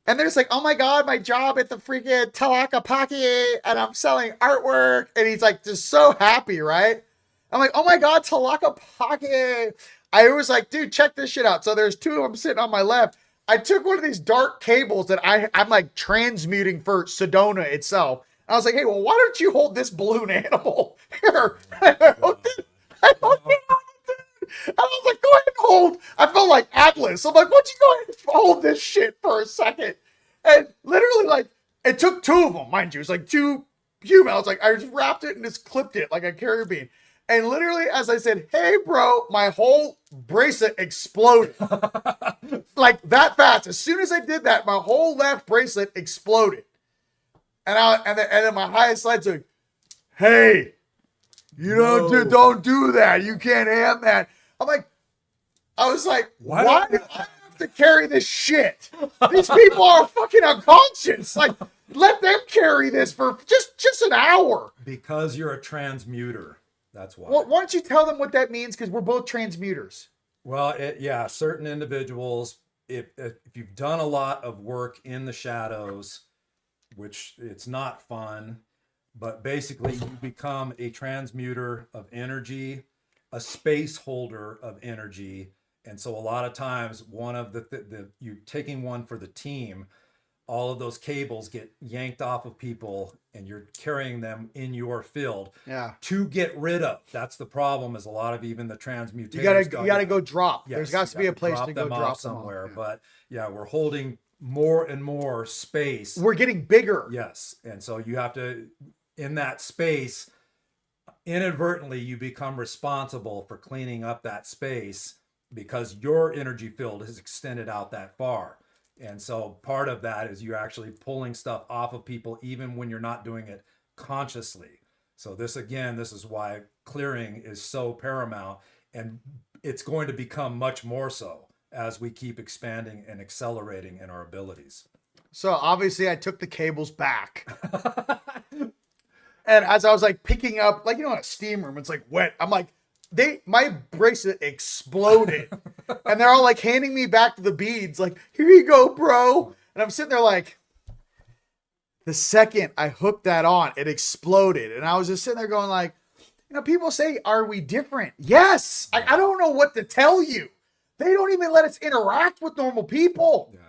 And they're just like, oh my God, my job at the freaking Talakapaki, and I'm selling artwork. And he's like, just so happy, right? I'm like, oh my God, Talakapaki. I was like, dude, check this shit out. So there's two of them sitting on my left. I took one of these dark cables that I'm like transmuting for Sedona itself. I was like, hey, well, why don't you hold this balloon animal here? I hooked it on it. And I was like, go ahead and hold. I felt like Atlas. I'm like, why don't you go ahead and hold this shit for a second? And literally, like, it took two of them, mind you. It's like two humans. Like, I just wrapped it and just clipped it like a carrier bean. And literally, as I said, hey, bro, my whole bracelet exploded. Like, that fast. As soon as I did that, my whole left bracelet exploded. And then my highest slide's like, hey, don't do that. You can't have that. I was like, why do I have to carry this shit? These people are fucking unconscious. Like, let them carry this for just an hour. Because you're a transmuter. That's why. Well, why don't you tell them what that means? Because we're both transmuters. Well, certain individuals, if you've done a lot of work in the shadows, which it's not fun, but basically you become a transmuter of energy, a space holder of energy. And so a lot of times one of you taking one for the team, all of those cables get yanked off of people and you're carrying them in your field to get rid of. That's the problem, is a lot of even the transmutators. You gotta go drop. Yes, There's got to be a place to go drop somewhere. But we're holding more and more space. We're getting bigger. Yes. And so you have to, in that space, inadvertently you become responsible for cleaning up that space because your energy field has extended out that far. And so part of that is you're actually pulling stuff off of people even when you're not doing it consciously. So this is why clearing is so paramount, and it's going to become much more so as we keep expanding and accelerating in our abilities. So obviously I took the cables back. And as I was like picking up, like, in a steam room, it's like wet. I'm like, my bracelet exploded. And they're all like handing me back the beads, like, here you go, bro. And I'm sitting there like, the second I hooked that on, it exploded. And I was just sitting there going like, people say, are we different? Yes. I don't know what to tell you. They don't even let us interact with normal people. Yeah.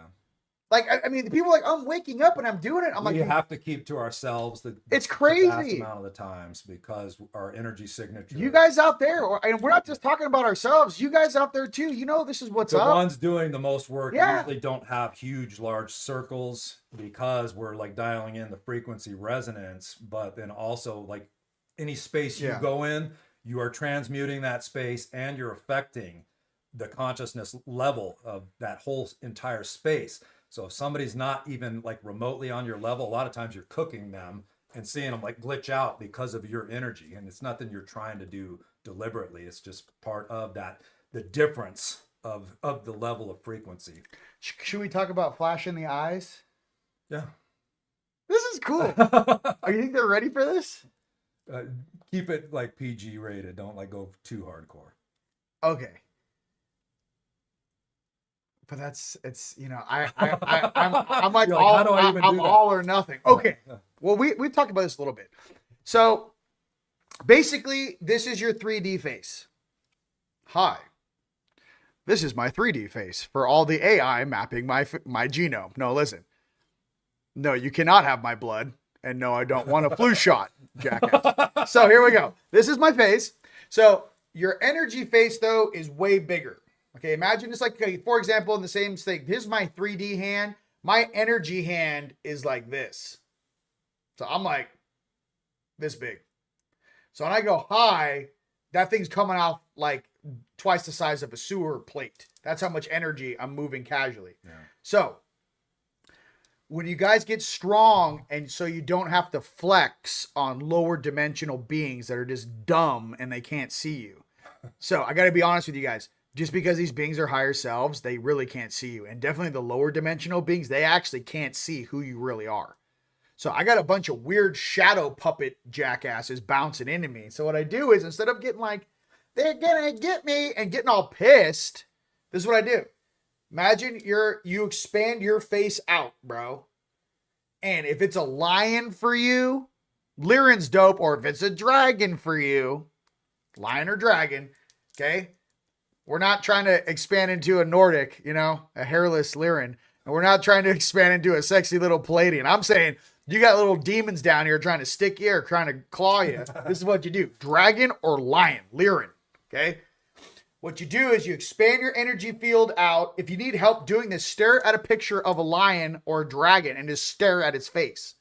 Like, I mean, the people are like, I'm waking up and I'm doing it. I'm like, we have to keep to ourselves it's crazy the vast amount of the times, because our energy signature. You guys out there, and we're not just talking about ourselves. You guys out there too. This is what's up. The ones doing the most work usually don't have huge, large circles, because we're like dialing in the frequency resonance. But then also, like, any space you go in, you are transmuting that space and you're affecting the consciousness level of that whole entire space. So if somebody's not even like remotely on your level, a lot of times you're cooking them and seeing them like glitch out because of your energy. And it's nothing you're trying to do deliberately. It's just part of that, the difference of the level of frequency. Should we talk about flash in the eyes? Yeah. This is cool. You think they're ready for this? Keep it like PG rated. Don't like go too hardcore. Okay. But I'm like, I'm all or nothing. Okay. Well, we've talked about this a little bit. So basically, this is your 3D face. Hi. This is my 3D face for all the AI mapping my genome. No, listen. No, you cannot have my blood. And no, I don't want a flu shot, jackass. So here we go. This is my face. So your energy face, though, is way bigger. Okay, imagine it's like, for example, in the same thing. Here's my 3D hand. My energy hand is like this. So I'm like this big. So when I go high, that thing's coming off like twice the size of a sewer plate. That's how much energy I'm moving casually. Yeah. So when you guys get strong, and so you don't have to flex on lower dimensional beings that are just dumb and they can't see you. So I got to be honest with you guys. Just because these beings are higher selves, they really can't see you. And definitely the lower dimensional beings, they actually can't see who you really are. So I got a bunch of weird shadow puppet jackasses bouncing into me. So what I do is, instead of getting like, they're gonna get me, and getting all pissed, this is what I do. Imagine you expand your face out, bro. And if it's a lion for you, Lyran's dope. Or if it's a dragon for you, lion or dragon, okay? We're not trying to expand into a Nordic, a hairless Lyran. And we're not trying to expand into a sexy little Palladian. I'm saying you got little demons down here trying to stick you or trying to claw you. This is what you do. Dragon or lion, Lyran, okay? What you do is you expand your energy field out. If you need help doing this, stare at a picture of a lion or a dragon and just stare at its face.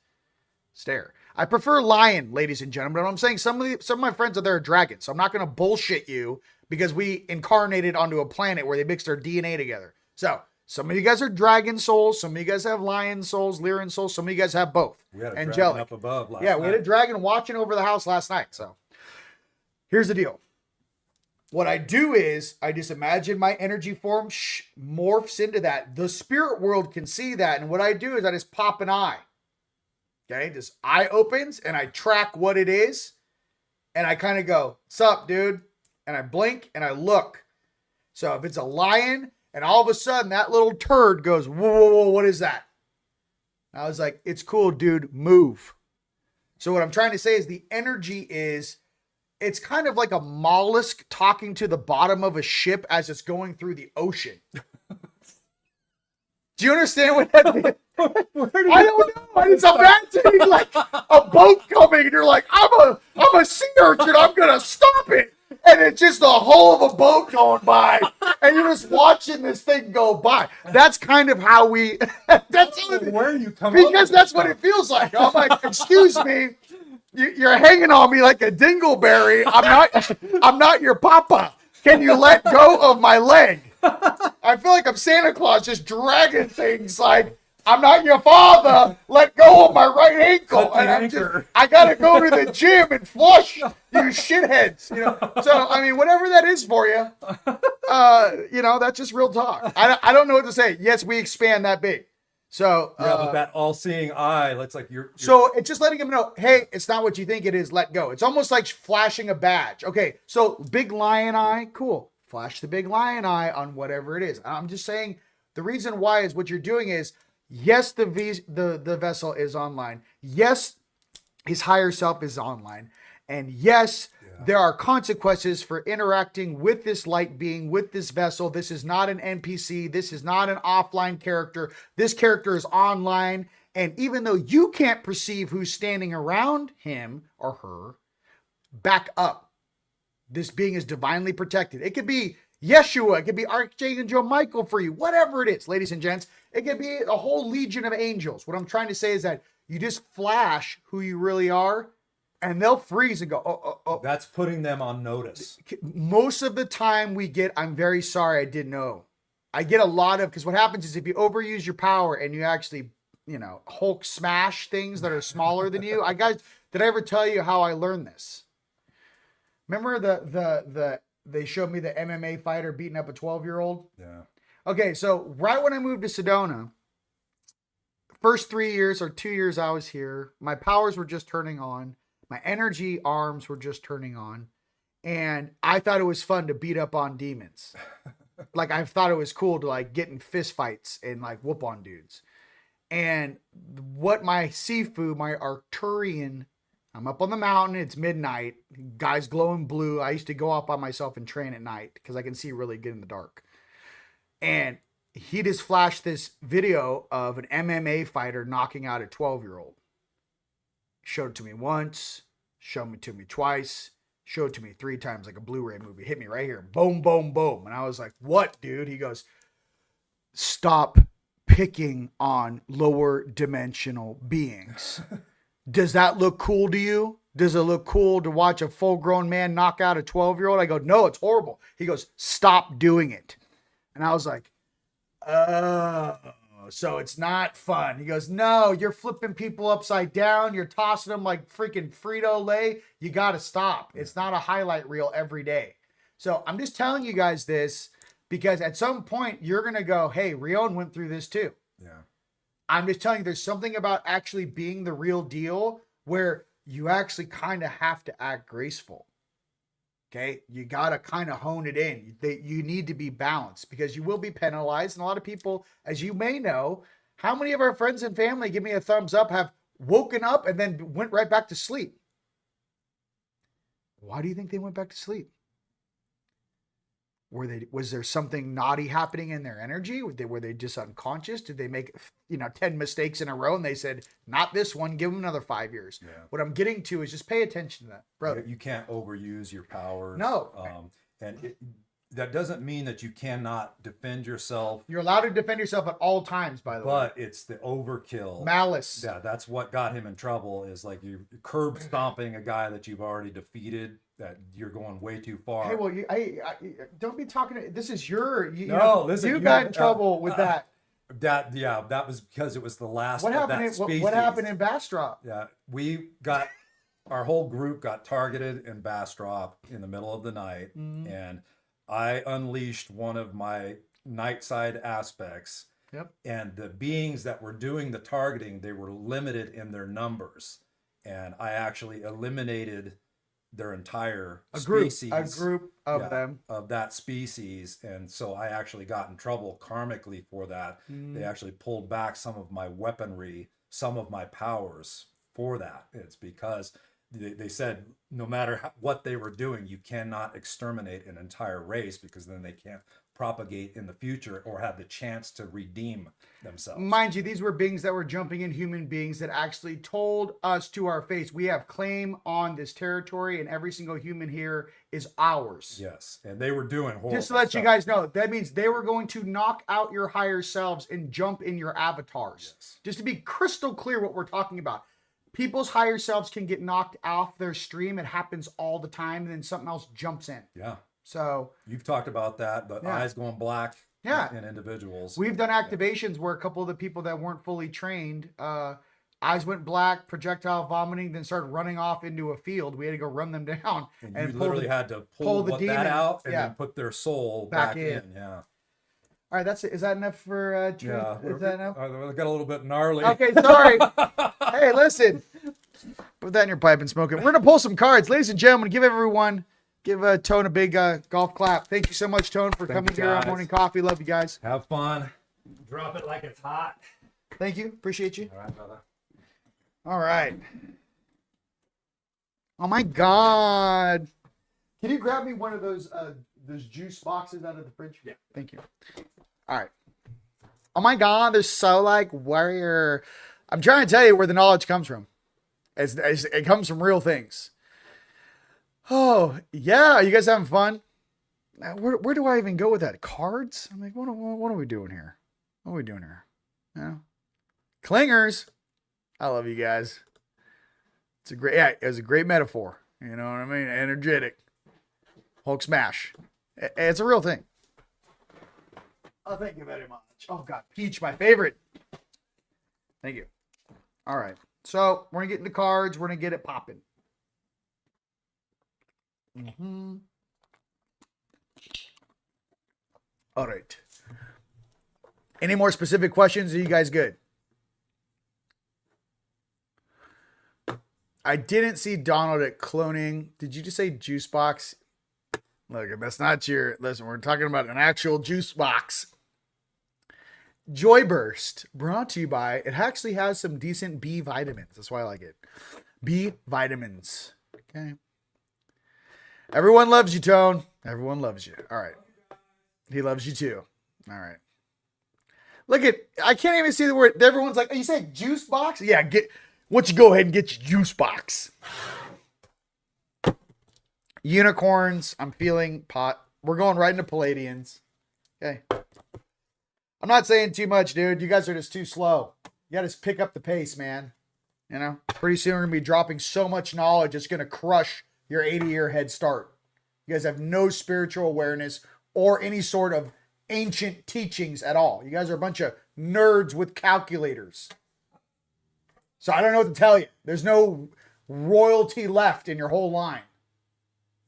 Stare. I prefer lion, ladies and gentlemen. But I'm saying some of my friends out there are dragons. So I'm not going to bullshit you because we incarnated onto a planet where they mixed their DNA together. So some of you guys are dragon souls. Some of you guys have lion souls, Lyran souls. Some of you guys have both. We had a Angelic. dragon up above last night. We had a dragon watching over the house last night. So here's the deal. What I do is I just imagine my energy form morphs into that. The spirit world can see that. And what I do is I just pop an eye. Okay. This eye opens and I track what it is. And I kind of go, "What's up, dude?" And I blink and I look. So if it's a lion and all of a sudden that little turd goes, "Whoa, whoa, whoa, what is that?" And I was like, "It's cool, dude. Move." So what I'm trying to say is the energy is, it's kind of like a mollusk talking to the bottom of a ship as it's going through the ocean. Do you understand what that means? I don't know. It's imagining like a boat coming and you're like, I'm a sea urchin. I'm going to stop it. And it's just the hull of a boat going by. And you're just watching this thing go by. That's kind of how we... Where are you coming from? Because that's what it feels like. I'm like, excuse me. You're hanging on me like a dingleberry. I'm not your papa. Can you let go of my leg? I feel like I'm Santa Claus just dragging things like, I'm not your father. Let go of my right ankle. And I gotta go to the gym and flush you shitheads. So I mean, whatever that is for you, that's just real talk. I don't know what to say. Yes, we expand that big. So but that all-seeing eye, that's like you're. So it's just letting him know, hey, it's not what you think it is. Let go. It's almost like flashing a badge. Okay, so big lion eye, cool. Flash the big lion eye on whatever it is. I'm just saying the reason why is what you're doing is, yes, the vessel is online. Yes, his higher self is online, and yes. There are consequences for interacting with this light being, with this vessel. This is not an NPC. This is not an offline character. This character is online. And even though you can't perceive who's standing around him or her, back up. This being is divinely protected. It could be Yeshua. It could be Archangel Michael for you. Whatever it is, ladies and gents. It could be a whole legion of angels. What I'm trying to say is that you just flash who you really are. And they'll freeze and go, oh. That's putting them on notice. Most of the time we get, I'm very sorry, I didn't know. I get a lot of, because what happens is if you overuse your power and you actually, Hulk smash things that are smaller than you. Did I ever tell you how I learned this? Remember they showed me the MMA fighter beating up a 12-year-old? Yeah. Okay, so right when I moved to Sedona, first 3 years or 2 years I was here, my powers were just turning on. My energy arms were just turning on. And I thought it was fun to beat up on demons. Like, I thought it was cool to, get in fist fights and, whoop on dudes. And what my Sifu, my Arcturian, I'm up on the mountain. It's midnight. Guy's glowing blue. I used to go off by myself and train at night because I can see really good in the dark. And he just flashed this video of an MMA fighter knocking out a 12-year-old. Showed it to me once, showed it to me twice, showed it to me 3 times like a Blu-ray movie. Hit me right here. Boom, boom, boom. And I was like, what, dude? He goes, stop picking on lower dimensional beings. Does that look cool to you? Does it look cool to watch a full-grown man knock out a 12-year-old? I go, no, it's horrible. He goes, stop doing it. And I was like, oh. So it's not fun. He goes, no, you're flipping people upside down. You're tossing them like freaking Frito-Lay. You got to stop. It's not a highlight reel every day. So I'm just telling you guys this because at some point you're going to go, hey, Rion went through this too. Yeah. I'm just telling you, there's something about actually being the real deal where you actually kind of have to act graceful. Okay, you got to kind of hone it in. You need to be balanced because you will be penalized. And a lot of people, as you may know, how many of our friends and family, give me a thumbs up, have woken up and then went right back to sleep? Why do you think they went back to sleep? Was there something naughty happening in their energy? Were they just unconscious? Did they make 10 mistakes in a row and they said, not this one, give them another 5 years? Yeah. What I'm getting to is just pay attention to that, bro. You can't overuse your powers. No. That doesn't mean that you cannot defend yourself. You're allowed to defend yourself at all times, by the way. But it's the overkill. Malice. Yeah, that's what got him in trouble, is like you curb stomping a guy that you've already defeated, that you're going way too far. Hey, well, I don't be talking. This is your. You got in trouble with that. That was because it was the last what of happened that species. What happened in Bastrop? Yeah, our whole group got targeted in Bastrop in the middle of the night, and I unleashed one of my night side aspects. Yep. And the beings that were doing the targeting, they were limited in their numbers, and I actually eliminated their entire species. A group of them. Of that species. And so I actually got in trouble karmically for that. They actually pulled back some of my weaponry, some of my powers for that. It's because they said no matter what they were doing, you cannot exterminate an entire race, because then they can't propagate in the future or have the chance to redeem themselves. Mind you, these were beings that were jumping in, human beings that actually told us to our face, we have claim on this territory and every single human here is ours. Yes, and they were doing horrible Just to let stuff. you guys know, that means they were going to knock out your higher selves and jump in your avatars. Yes. Just to be crystal clear what we're talking about. People's higher selves can get knocked off their stream. It happens all the time, and then something else jumps in. Yeah. So You've talked about that, the eyes going black in individuals. We've done activations where a couple of the people that weren't fully trained, eyes went black, projectile vomiting, then started running off into a field. We had to go run them down. And you literally had to pull the demon that out and then put their soul back in. Yeah. All right, that's it. Is that enough for truth? Yeah. Is that enough? We got a little bit gnarly. Okay, sorry. Hey, listen. Put that in your pipe and smoke it. We're going to pull some cards. Ladies and gentlemen, give Tone a big golf clap. Thank you so much, Tone, for coming here on Morning Coffee. Love you guys. Have fun. Drop it like it's hot. Thank you. Appreciate you. All right, brother. All right. Oh, my God. Can you grab me one of those juice boxes out of the fridge? Yeah. Thank you. All right. Oh, my God. They're so, warrior. I'm trying to tell you where the knowledge comes from. It comes from real things. Oh, yeah. Are you guys having fun? Now, where do I even go with that? Cards? I'm like, what are we doing here? What are we doing here? Yeah. Clingers. I love you guys. It was a great metaphor. You know what I mean? Energetic. Hulk smash. It's a real thing. Oh, thank you very much. Oh, God. Peach, my favorite. Thank you. All right. So, we're going to get into cards. We're going to get it popping. All right. Any more specific questions? Are you guys good? I didn't see Donald at cloning. Did you just say juice box? Look, that's not your... Listen, we're talking about an actual juice box. Joy Burst, brought to you by... It actually has some decent B vitamins. That's why I like it. B vitamins. Okay. Everyone loves you, Tone. Everyone loves you. All right. He loves you too. All right. Look at... I can't even see the word... Everyone's like, you say juice box? Yeah, get... Why don't you go ahead and get your juice box? Unicorns. I'm feeling pot. We're going right into Palladians. Okay. I'm not saying too much, dude. You guys are just too slow. You got to pick up the pace, man. You know, pretty soon we're going to be dropping so much knowledge, it's going to crush your 80-year head start. You guys have no spiritual awareness or any sort of ancient teachings at all. You guys are a bunch of nerds with calculators. So I don't know what to tell you. There's no royalty left in your whole line.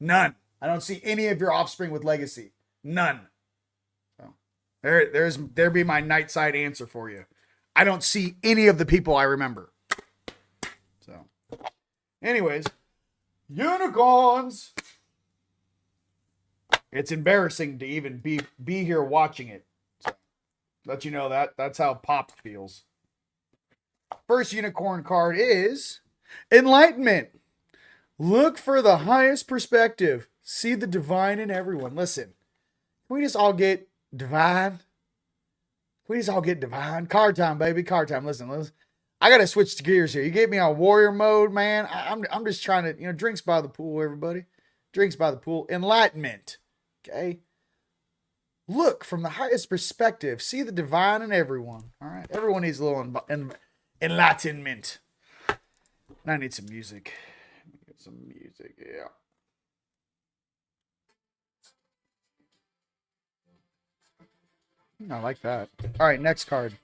None. I don't see any of your offspring with legacy. None. So there be my night side answer for you. I don't see any of the people I remember. So anyways, unicorns. It's embarrassing to even be here watching it. So, let you know that's how Pop feels. First unicorn card is Enlightenment. Look for the highest perspective. See the divine in everyone. Listen, can we just all get divine? Can we just all get divine? Card time, baby. Card time. Listen. I gotta switch gears here. You gave me on warrior mode, man. I'm just trying to, drinks by the pool, everybody. Drinks by the pool. Enlightenment. Okay. Look from the highest perspective. See the divine in everyone. All right. Everyone needs a little enlightenment. And I need some music. Get some music. Yeah. I like that. All right. Next card.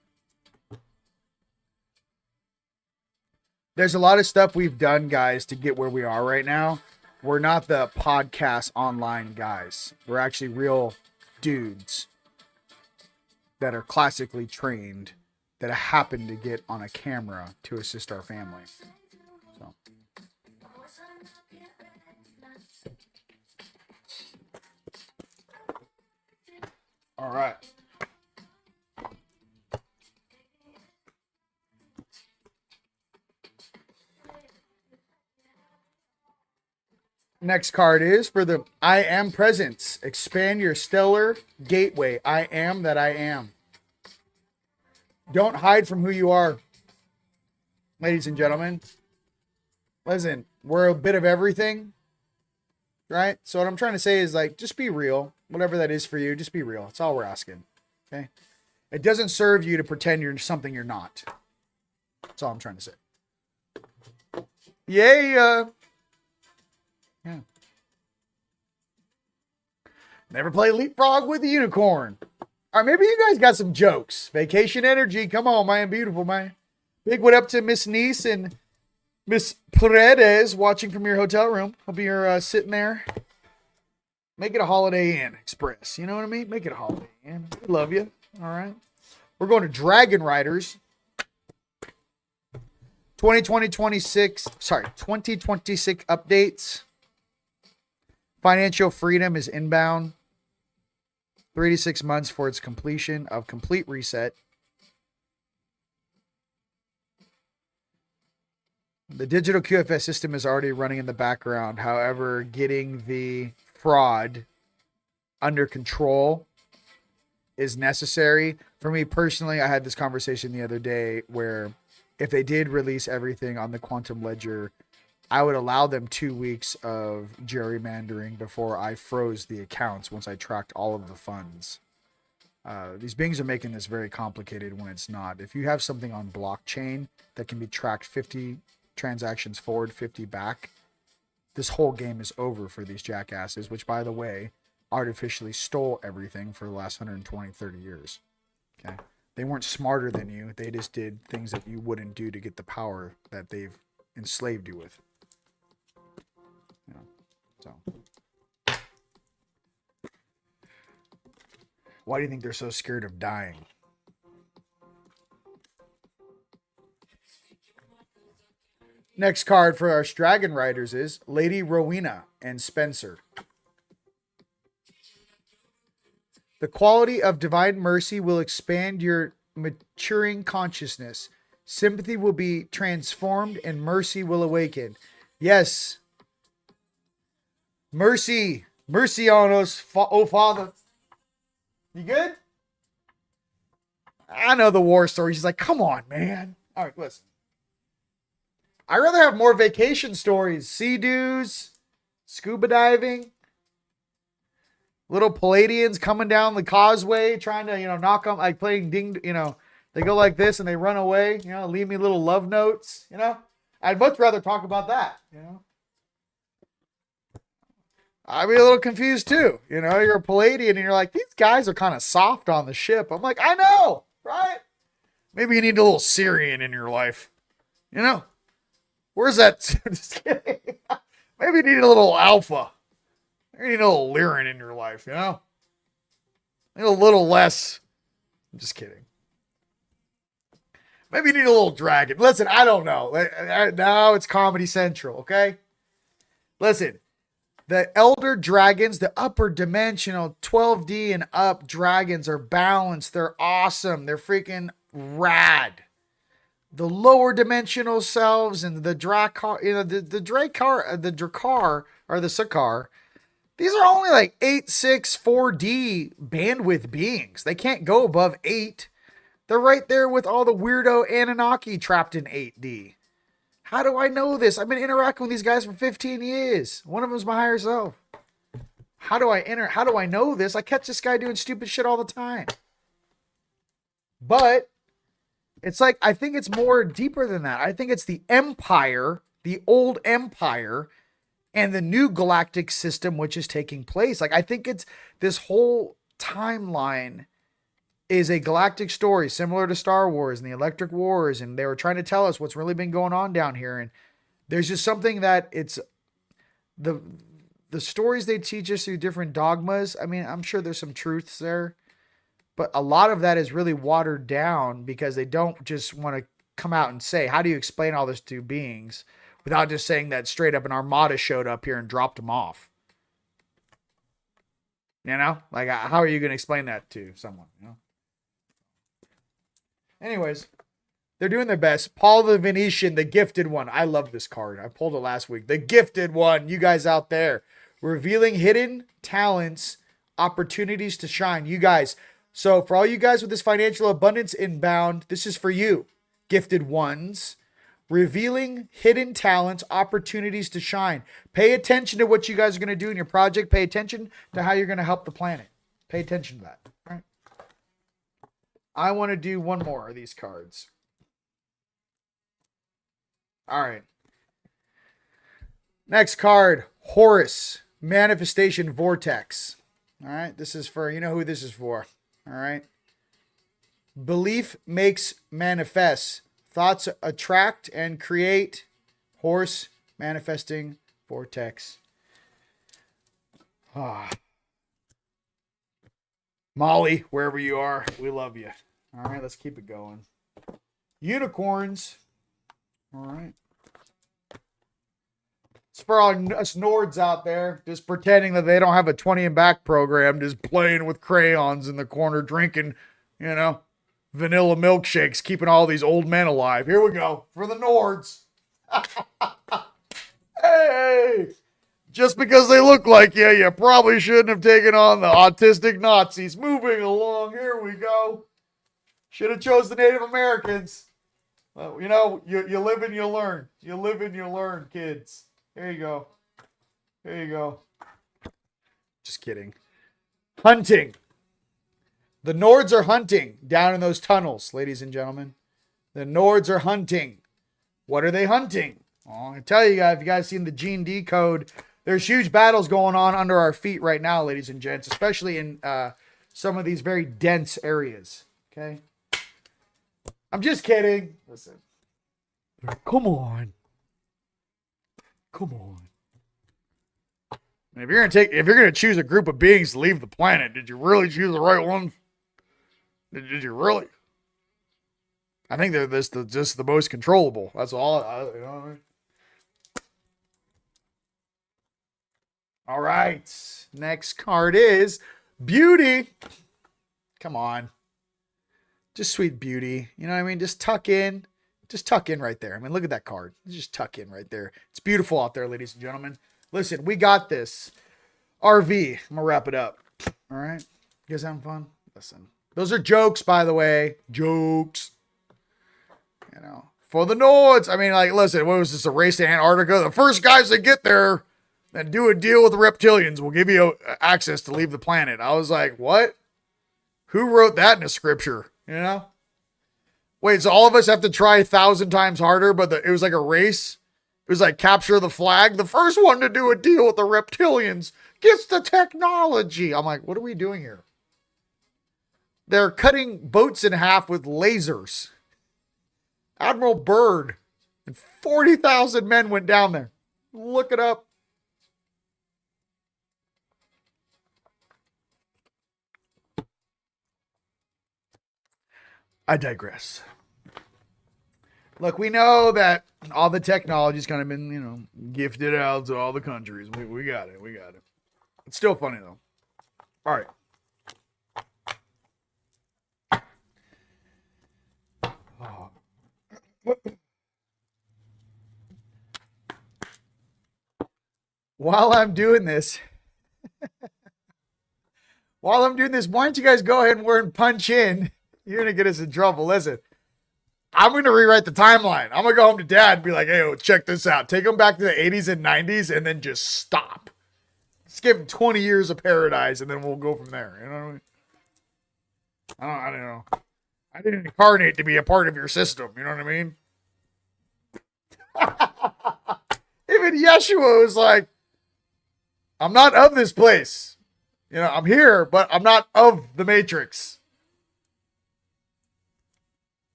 There's a lot of stuff we've done, guys, to get where we are right now. We're not the podcast online guys. We're actually real dudes that are classically trained that happen to get on a camera to assist our family. So. All right. Next card is for the I am presence. Expand your stellar gateway. I am that I am. Don't hide from who you are. Ladies and gentlemen. Listen, we're a bit of everything. Right? So what I'm trying to say is just be real. Whatever that is for you, just be real. That's all we're asking. Okay? It doesn't serve you to pretend you're something you're not. That's all I'm trying to say. Yay, yeah. Never play leapfrog with a unicorn. All right, maybe you guys got some jokes. Vacation energy. Come on, man. Beautiful, man. Big what up to Miss Niece and Miss Paredes watching from your hotel room. Hope you're sitting there. Make it a Holiday Inn Express. You know what I mean? Make it a Holiday Inn. We love you. All right. We're going to Dragon Riders. 2026 updates. Financial freedom is inbound. 3 to 6 months for its completion of complete reset. The digital QFS system is already running in the background. However, getting the fraud under control is necessary. For me personally, I had this conversation the other day where if they did release everything on the quantum ledger, I would allow them 2 weeks of gerrymandering before I froze the accounts once I tracked all of the funds. These Bings are making this very complicated when it's not. If you have something on blockchain that can be tracked 50 transactions forward, 50 back, this whole game is over for these jackasses, which, by the way, artificially stole everything for the last 120, 30 years. Okay? They weren't smarter than you. They just did things that you wouldn't do to get the power that they've enslaved you with. So, why do you think they're so scared of dying? Next card for our Dragon Riders is Lady Rowena and Spencer. The quality of divine mercy will expand your maturing consciousness. Sympathy will be transformed and mercy will awaken. Yes. Mercy. Mercy on us, oh Father. You good? I know the war story. She's like, come on, man. All right, listen. I'd rather have more vacation stories. Sea-doos, scuba diving, little Palladians coming down the causeway trying to, knock them, like playing ding, they go like this and they run away, leave me little love notes, I'd much rather talk about that, I'd be a little confused too. You're a Palladian and you're like, these guys are kind of soft on the ship. I'm like, I know, right? Maybe you need a little Syrian in your life, Where's that? Just kidding. Maybe you need a little alpha. Maybe you need a little Lyran in your life, Maybe a little less. I'm just kidding. Maybe you need a little dragon. Listen, I don't know. Now it's Comedy Central, okay? Listen, The elder dragons, the upper dimensional 12D and up dragons are balanced. They're awesome. They're freaking rad. The lower dimensional selves and the Drakkar, the Drakkar or the Sakar, these are only like 8.6 4D bandwidth beings. They can't go above 8. They're right there with all the weirdo Anunnaki trapped in 8D. How do I know this? I've been interacting with these guys for 15 years. One of them's my higher self. How do I know this? I catch this guy doing stupid shit all the time. But it's like, I think it's more deeper than that. I think it's the empire, the old empire, and the new galactic system which is taking place. Like, I think it's this whole timeline is a galactic story similar to Star Wars and the Electric Wars, and they were trying to tell us what's really been going on down here. And there's just something that it's the stories they teach us through different dogmas. I mean, I'm sure there's some truths there, but a lot of that is really watered down because they don't just want to come out and say, how do you explain all this to beings without just saying that straight up an armada showed up here and dropped them off? You know, like, how are you going to explain that to someone? You know? Anyways, they're doing their best. Paul the Venetian, the gifted one. I love this card. I pulled it last week. The gifted one. You guys out there. Revealing hidden talents, opportunities to shine. You guys. So for all you guys with this financial abundance inbound, this is for you. Gifted ones. Revealing hidden talents, opportunities to shine. Pay attention to what you guys are going to do in your project. Pay attention to how you're going to help the planet. Pay attention to that. All right. I want to do one more of these cards. All right. Next card, Horus, Manifestation Vortex. All right. This is for, you know who this is for. All right. Belief makes manifest. Thoughts attract and create. Horse, Manifesting Vortex. Ah. Molly, wherever you are, we love you. All right, let's keep it going. Unicorns. All right. It's for all us Nords out there, just pretending that they don't have a 20 and back program, just playing with crayons in the corner, drinking, you know, vanilla milkshakes, keeping all these old men alive. Here we go for the Nords. Hey! Just because they look like you probably shouldn't have taken on the autistic Nazis. Moving along, here we go. Should have chose the Native Americans. Well, you know, you live and you learn. You live and you learn, kids. Here you go. Here you go. Just kidding. Hunting. The Nords are hunting down in those tunnels, ladies and gentlemen. The Nords are hunting. What are they hunting? Well, I tell you guys, if you guys seen the Gene D code, there's huge battles going on under our feet right now, ladies and gents, especially in some of these very dense areas. Okay? I'm just kidding. Listen. Come on. Come on. And if you're gonna choose a group of beings to leave the planet, did you really choose the right one? Did you really? I think they're just the most controllable. That's all. You know what I mean? All right. Next card is Beauty. Come on. Just sweet beauty. You know what I mean? Just tuck in. Just tuck in right there. I mean, look at that card. Just tuck in right there. It's beautiful out there, ladies and gentlemen. Listen, we got this. RV. I'm going to wrap it up. All right? You guys having fun? Listen. Those are jokes, by the way. Jokes. You know. For the Nords. I mean, like, listen, what was this, a race to Antarctica? The first guys that get there and do a deal with the reptilians will give you access to leave the planet. I was like, what? Who wrote that in a scripture? You know? Wait, so all of us have to try 1,000 times harder, but it was like a race? It was like capture the flag. The first one to do a deal with the reptilians gets the technology. I'm like, what are we doing here? They're cutting boats in half with lasers. Admiral Byrd and 40,000 men went down there. Look it up. I digress. Look, we know that all the technology's kind of been, you know, gifted out to all the countries. We got it. We got it. It's still funny, though. All right. Oh. While I'm doing this, why don't you guys go ahead and punch in? You're going to get us in trouble. Listen, I'm going to rewrite the timeline. I'm going to go home to dad and be like, hey, check this out. Take them back to the 80s and 90s and then just stop. Let's give them 20 years of paradise and then we'll go from there. You know what I mean? I don't know. I didn't incarnate to be a part of your system. You know what I mean? Even Yeshua was like, I'm not of this place. You know, I'm here, but I'm not of the Matrix.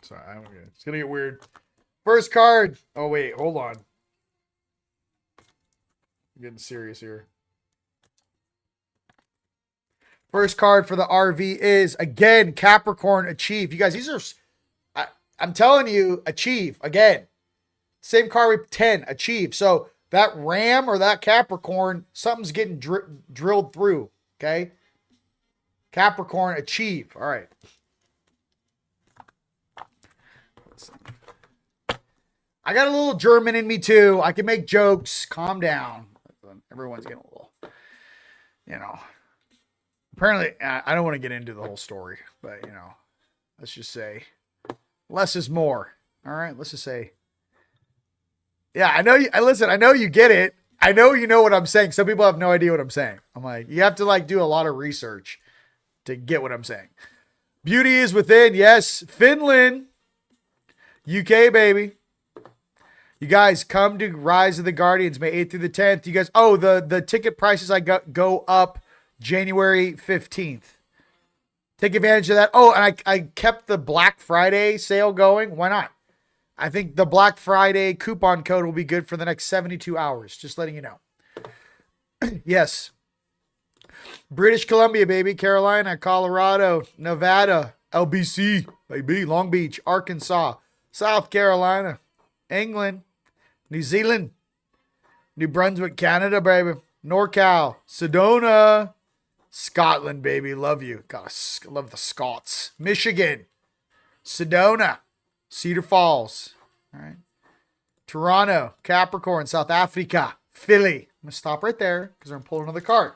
Sorry, it's going to get weird. First card. Oh, wait, hold on. I'm getting serious here. First card for the RV is, again, Capricorn Achieve. You guys, these are, I'm telling you, Achieve. Again, same card with 10, Achieve. So that Ram or that Capricorn, something's getting drilled through, okay? Capricorn Achieve. All right. I got a little German in me too. I can make jokes. Calm down. Everyone's getting a little, you know. Apparently, I don't want to get into the whole story, but, you know, let's just say less is more. All right, let's just say. Yeah, I know you. Listen, I know you get it. I know you know what I'm saying. Some people have no idea what I'm saying. I'm like, you have to like do a lot of research to get what I'm saying. Beauty is within. Yes, Finland, UK, baby. You guys come to Rise of the Guardians May 8th through the 10th. You guys, oh, the ticket prices go up January 15th. Take advantage of that. Oh, and I kept the Black Friday sale going. Why not? I think the Black Friday coupon code will be good for the next 72 hours. Just letting you know. Yes. British Columbia, baby. Carolina, Colorado, Nevada, LBC, baby. Long Beach, Arkansas, South Carolina, England, New Zealand, New Brunswick, Canada, baby. NorCal, Sedona, Scotland, baby. Love you. Gosh, love the Scots. Michigan, Sedona, Cedar Falls. All right. Toronto, Capricorn, South Africa, Philly. I'm going to stop right there because I'm pulling another card.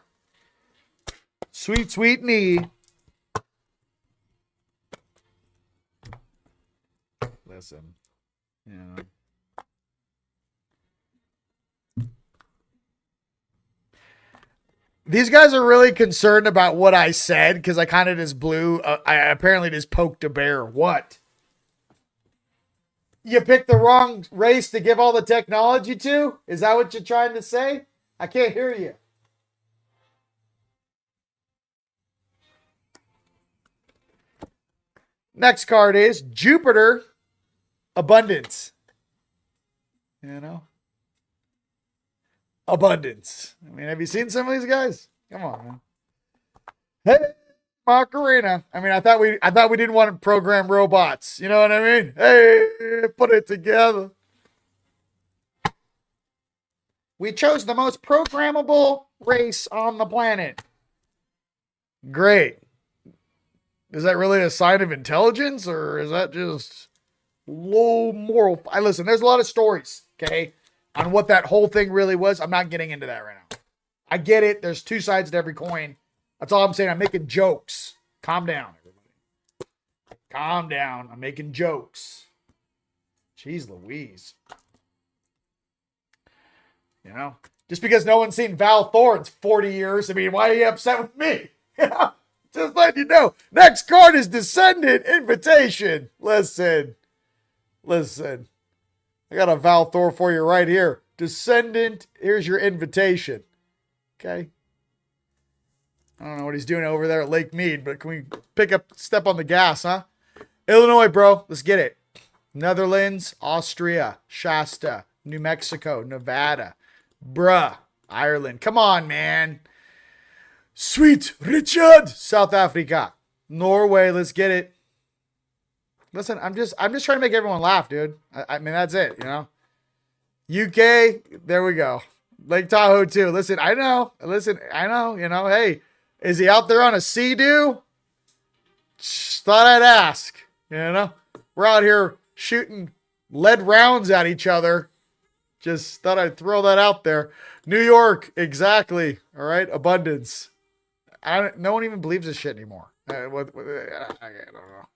Sweet, sweet knee. Listen. Yeah. These guys are really concerned about what I said because I kind of just blew. I apparently just poked a bear. What? You picked the wrong race to give all the technology to? Is that what you're trying to say? I can't hear you. Next card is Jupiter Abundance. You know? Abundance. I mean, have you seen some of these guys? Come on, man. Hey, Macarena. I mean, I thought we didn't want to program robots. You know what I mean? Hey, put it together. We chose the most programmable race on the planet. Great. Is that really a sign of intelligence, or is that just low moral? Listen, there's a lot of stories, okay, on what that whole thing really was. I'm not getting into that right now. I get it. There's two sides to every coin. That's all I'm saying. I'm making jokes. Calm down, everybody. Calm down. I'm making jokes. Jeez Louise. You know, just because no one's seen Val Thorne's 40 years, I mean, why are you upset with me? Yeah, just letting you know. Next card is Descendant Invitation. Listen. I got a Val Thor for you right here. Descendant, here's your invitation. Okay. I don't know what he's doing over there at Lake Mead, but can we step on the gas, huh? Illinois, bro. Let's get it. Netherlands, Austria, Shasta, New Mexico, Nevada, bruh, Ireland. Come on, man. Sweet Richard, South Africa, Norway. Let's get it. Listen, I'm just trying to make everyone laugh, dude. I mean, that's it, you know. UK, there we go. Lake Tahoe too. Listen, I know. You know. Hey, is he out there on a sea-doo? Just thought I'd ask. You know, we're out here shooting lead rounds at each other. Just thought I'd throw that out there. New York, exactly. All right, abundance. No one even believes this shit anymore. I don't know.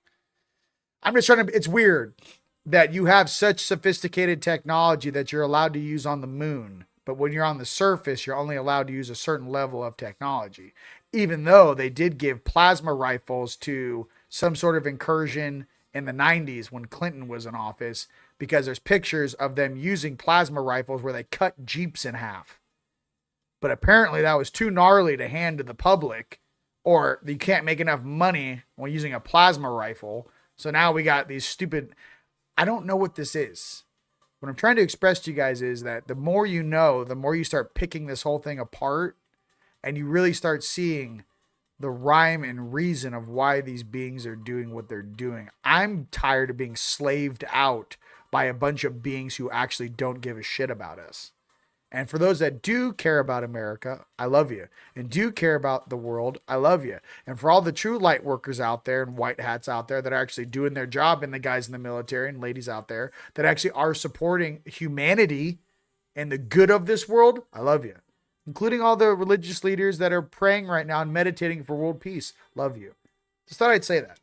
I'm just trying to. It's weird that you have such sophisticated technology that you're allowed to use on the moon, but when you're on the surface, you're only allowed to use a certain level of technology. Even though they did give plasma rifles to some sort of incursion in the 90s when Clinton was in office, because there's pictures of them using plasma rifles where they cut Jeeps in half. But apparently that was too gnarly to hand to the public, or you can't make enough money when using a plasma rifle. So now we got these stupid, I don't know what this is. What I'm trying to express to you guys is that the more you know, the more you start picking this whole thing apart, and you really start seeing the rhyme and reason of why these beings are doing what they're doing. I'm tired of being slaved out by a bunch of beings who actually don't give a shit about us. And for those that do care about America, I love you. And do care about the world, I love you. And for all the true light workers out there and white hats out there that are actually doing their job, and the guys in the military and ladies out there that actually are supporting humanity and the good of this world, I love you. Including all the religious leaders that are praying right now and meditating for world peace, love you. Just thought I'd say that.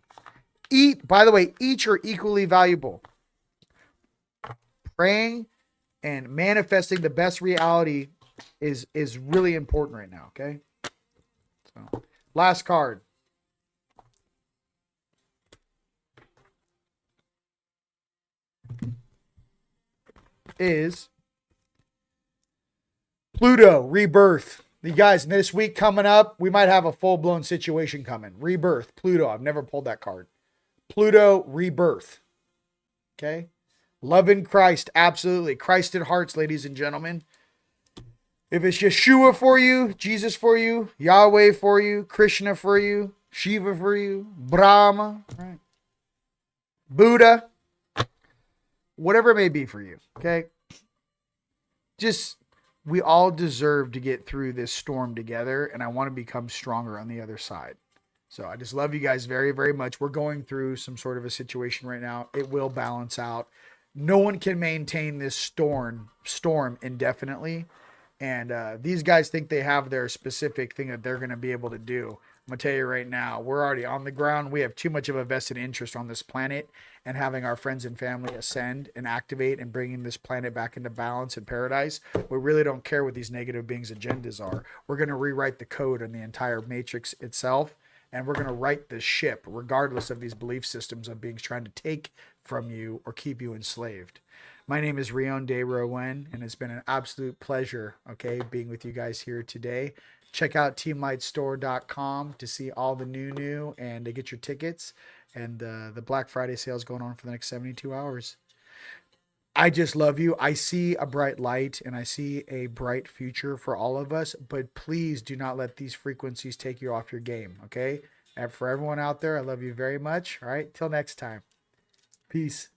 By the way, each are equally valuable. Praying and manifesting the best reality is really important right now, okay? So, last card. Is Pluto, rebirth. You guys, this week coming up, we might have a full-blown situation coming. Rebirth, Pluto. I've never pulled that card. Pluto, rebirth. Okay? Love in Christ, absolutely. Christ in hearts, ladies and gentlemen. If it's Yeshua for you, Jesus for you, Yahweh for you, Krishna for you, Shiva for you, Brahma, right? Buddha, whatever it may be for you, okay? Just, we all deserve to get through this storm together, and I want to become stronger on the other side. So I just love you guys very, very much. We're going through some sort of a situation right now. It will balance out. No one can maintain this storm indefinitely. And these guys think they have their specific thing that they're going to be able to do. I'm going to tell you right now, we're already on the ground. We have too much of a vested interest on this planet and having our friends and family ascend and activate and bringing this planet back into balance and paradise. We really don't care what these negative beings' agendas are. We're going to rewrite the code on the entire matrix itself. And we're going to right the ship, regardless of these belief systems of beings trying to take from you or keep you enslaved. My name is Rion de Rowan, and it's been an absolute pleasure, okay, being with you guys here today. Check out TeamLightStore.com to see all the new and to get your tickets. And the Black Friday sale is going on for the next 72 hours. I just love you. I see a bright light and I see a bright future for all of us, but please do not let these frequencies take you off your game, okay? And for everyone out there, I love you very much. All right, till next time. Peace.